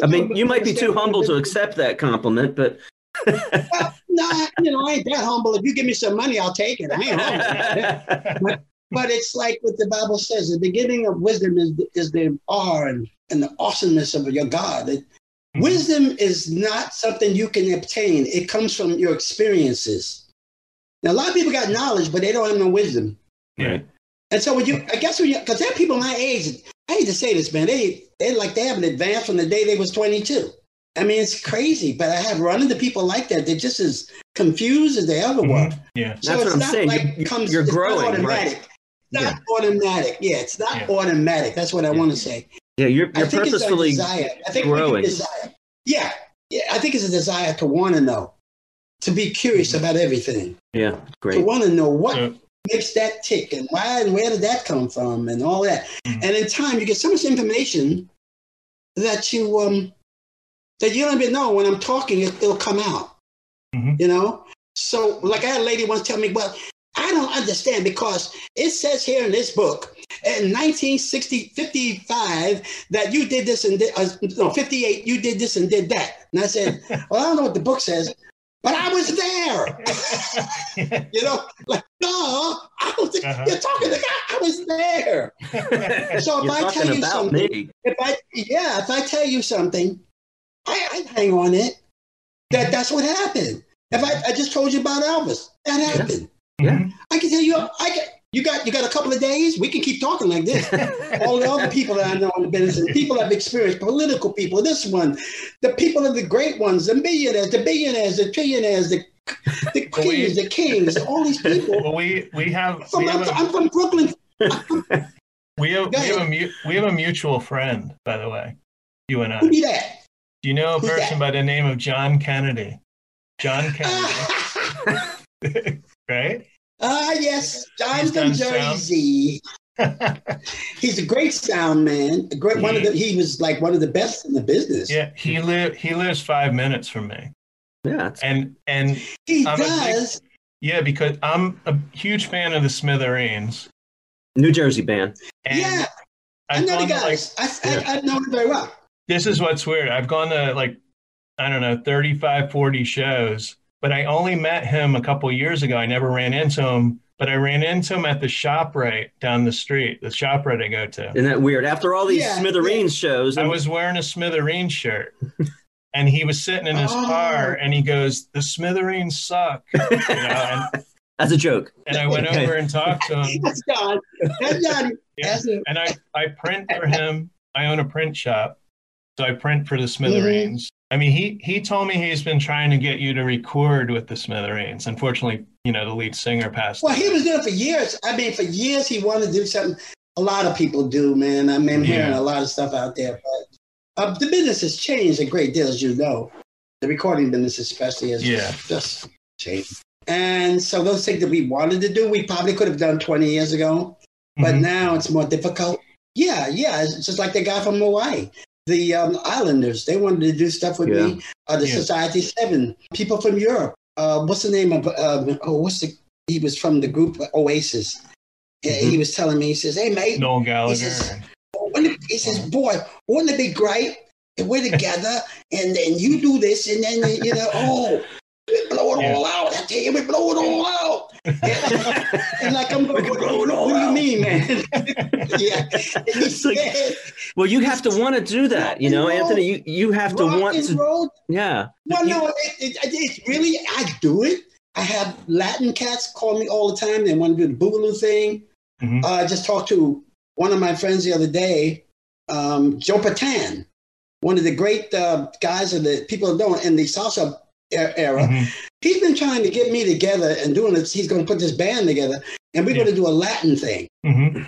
I mean, you might be too humble to accept that compliment, but. Well, no, I ain't that humble. If you give me some money, I'll take it. I ain't humble. But it's like what the Bible says, the beginning of wisdom is the awe and the awesomeness of your God. Wisdom is not something you can obtain. It comes from your experiences. Now, a lot of people got knowledge, but they don't have no wisdom. Yeah. And so because there are people my age, I hate to say this, man, they haven't advanced from the day they was 22. I mean, it's crazy, but I have run into people like that. They're just as confused as they ever were. Yeah, so that's what I'm saying. Like you're growing, automatic. right? not automatic. Yeah, it's not automatic. That's what I want to say. Yeah, you're I think purposefully it's a desire. I think growing. Desire. Yeah, I think it's a desire to want to know, to be curious about everything. Yeah, great. To want to know what makes that tick and why and where did that come from and all that. And in time, you get so much information that you don't even know. When I'm talking, it'll come out. You know. So, like I had a lady once tell me, well, I don't understand because it says here in this book in 1955 that you did this and 58, you did this and did that. And I said, well, I don't know what the book says, but I was there. You know, like, no, you're talking to God. I was there. So if I tell you something, if I tell you something, I hang on it. That's what happened. If I just told you about Elvis, that happened. Yeah. I can tell you, you got a couple of days, we can keep talking like this. All the other people that I know in the business, and people I've experienced, political people, this one, the people of the great ones, the millionaires, the billionaires, the trillionaires, the queens, the kings, all these people. Well, I'm from Brooklyn. We have a mutual friend, by the way, you and I. Who be that? Do you know a person by the name of John Kennedy? John Kennedy. Right? Yes. John from Jersey. He's a great sound man. He was like one of the best in the business. Yeah, he lives 5 minutes from me. Yeah. And he does. Because I'm a huge fan of the Smithereens. New Jersey band. And I know the guys. I know them very well. This is what's weird. I've gone to 35, 40 shows, but I only met him a couple of years ago. I never ran into him, but I ran into him at the ShopRite down the street, the ShopRite I go to. Isn't that weird? After all these Smithereens shows. I was wearing a Smithereens shirt, and he was sitting in his car, and he goes, "The Smithereens suck." As a joke. And I went over and talked to him. That's John. And I print for him. I own a print shop. So I print for the Smithereens. I mean, he told me he's been trying to get you to record with the Smithereens. Unfortunately, the lead singer passed away. He was doing it for years. I mean, for years he wanted to do something. A lot of people do, man. I mean, I'm hearing a lot of stuff out there. But the business has changed a great deal, as you know. The recording business especially has just changed. And so those things that we wanted to do, we probably could have done 20 years ago. But now it's more difficult. Yeah. It's just like the guy from Hawaii. The Islanders, they wanted to do stuff with me. The Society 7, people from Europe. What's the name of, he was from the group Oasis. He was telling me, he says, hey, mate. Noel Gallagher. He says, boy, wouldn't it be great if we're together and you do this and then, we blow it all out. I tell you, we blow it all out. And like, I'm going, what do you mean, man? Well, you have to want to do that, Anthony. You have to want to. Roll. Yeah. Well, no, it's really, I do it. I have Latin cats call me all the time. They want to do the boogaloo thing. I just talked to one of my friends the other day, Joe Patan, one of the great guys of the people that don't in the salsa era. He's been trying to get me together and doing this. He's going to put this band together, and we're going to do a Latin thing.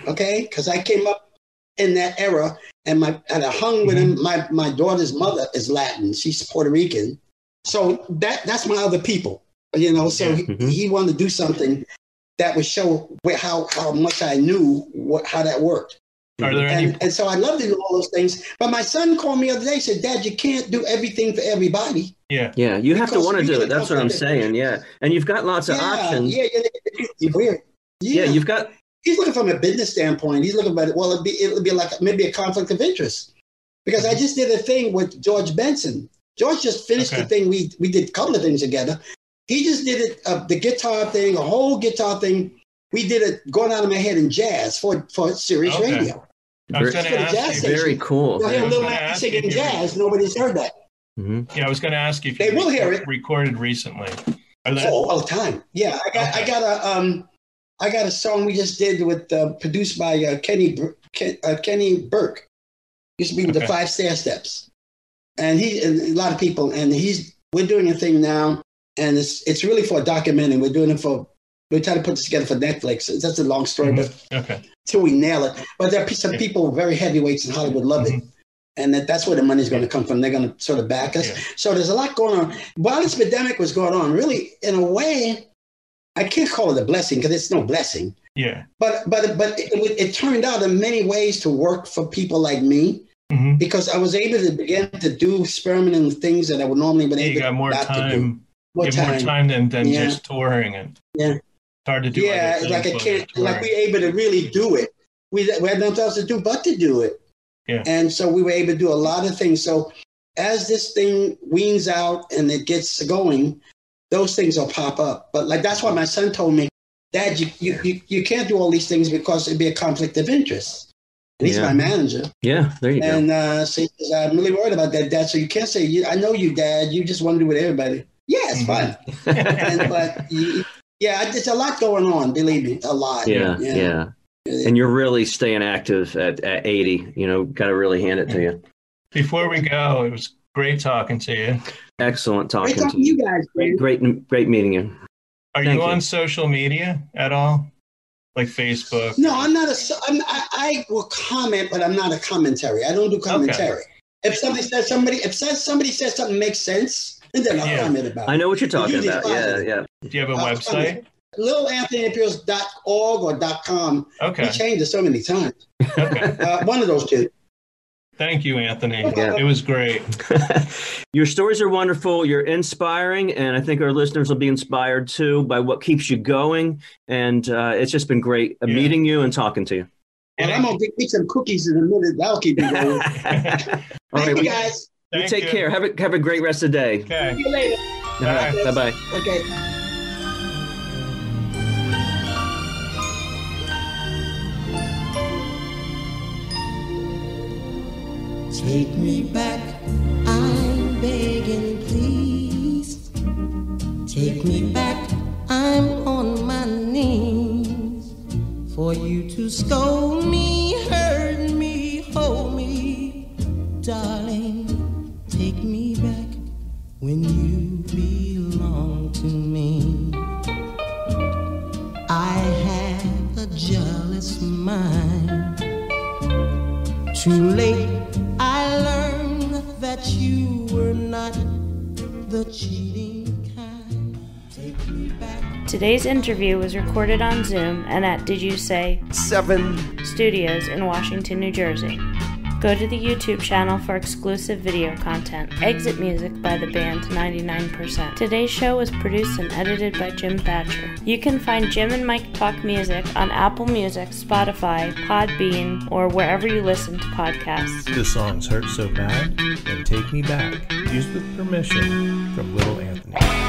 Okay, because I came up in that era, and I hung with him. My daughter's mother is Latin; she's Puerto Rican, so that's my other people. So he wanted to do something that would show how much I knew how that worked. Are there any? And so I love to do all those things. But my son called me the other day and said, Dad, you can't do everything for everybody. Yeah, you have to want to do it. That's what I'm saying. Yeah. And you've got lots of options. Yeah, it's weird. Yeah, you've got. He's looking from a business standpoint. He's looking at it. Well, it'll be like maybe a conflict of interest. Because I just did a thing with George Benson. George just finished the thing. We did a couple of things together. He just did it, the guitar thing, a whole guitar thing. We did it going out of my head in jazz for Sirius Radio. I was going to ask you. Very cool. You'll hear Lil Matt singing jazz. Nobody's heard that. Yeah, I was going to ask you if they will hear it. Recorded recently. All the time. Yeah, I got a song we just did with produced by Kenny Burke. Used to be with the 5 Stair Steps, and a lot of people. And we're doing a thing now, and it's really for a documentary. We're doing it for We try to put this together for Netflix. That's a long story, but okay. Till we nail it. But there are some people, very heavyweights in Hollywood, love it. And that's where the money's going to come from. They're going to sort of back us. Yeah. So there's a lot going on. While this pandemic was going on, really, in a way, I can't call it a blessing because it's no blessing. Yeah. But it turned out in many ways to work for people like me because I was able to begin to do experimenting things that I would normally been able you got more not time. to do. More time than just touring it. Yeah. It's hard to do. Yeah, like I can't, like we're able to really do it. We had nothing else to do but to do it. Yeah. And so we were able to do a lot of things. So as this thing weans out and it gets going, those things will pop up. But like that's why my son told me, Dad, you can't do all these things because it'd be a conflict of interest. And he's my manager. Yeah, there you go. And so he says, I'm really worried about that, Dad. So you can't say, I know you, Dad. You just want to do with everybody. Yeah, it's fun. It's a lot going on, believe me, a lot. Yeah. And you're really staying active at 80. You know, got to really hand it to you. Before we go, it was great talking to you. Excellent talking to you guys. Great meeting you. Are you on social media at all? Like Facebook? No, I'm not I will comment, but I'm not a commentary. I don't do commentary. Okay. If somebody says something makes sense, and then I'll comment about it. I know what you're talking about. Yeah. Do you have a website? LittleAnthonyImperials.org or .com. Okay. We changed it so many times. Okay. One of those two. Thank you, Anthony. Yeah. It was great. Your stories are wonderful. You're inspiring, and I think our listeners will be inspired too by what keeps you going. And it's just been great meeting you and talking to you. And I'm going to eat some cookies in a minute. That'll keep you going. Thank you, guys. You take care. Have a great rest of the day. Okay. See you later. Bye-bye. Okay. Take me back, I'm begging, please. Take me back, I'm on my knees. For you to scold me, hurt me, hold me. Darling, take me back when you belong to me. I have a jealous mind. Too late I learned that you were not the cheating kind. Take me back. Today's interview was recorded on Zoom and at Did You Say 7 Studios in Washington, New Jersey. Go to the YouTube channel for exclusive video content. Exit music by the band 99%. Today's show was produced and edited by Jim Thatcher. You can find Jim and Mike Talk Music on Apple Music, Spotify, Podbean, or wherever you listen to podcasts. The songs Hurt So Bad and Take Me Back, used with permission from Little Anthony.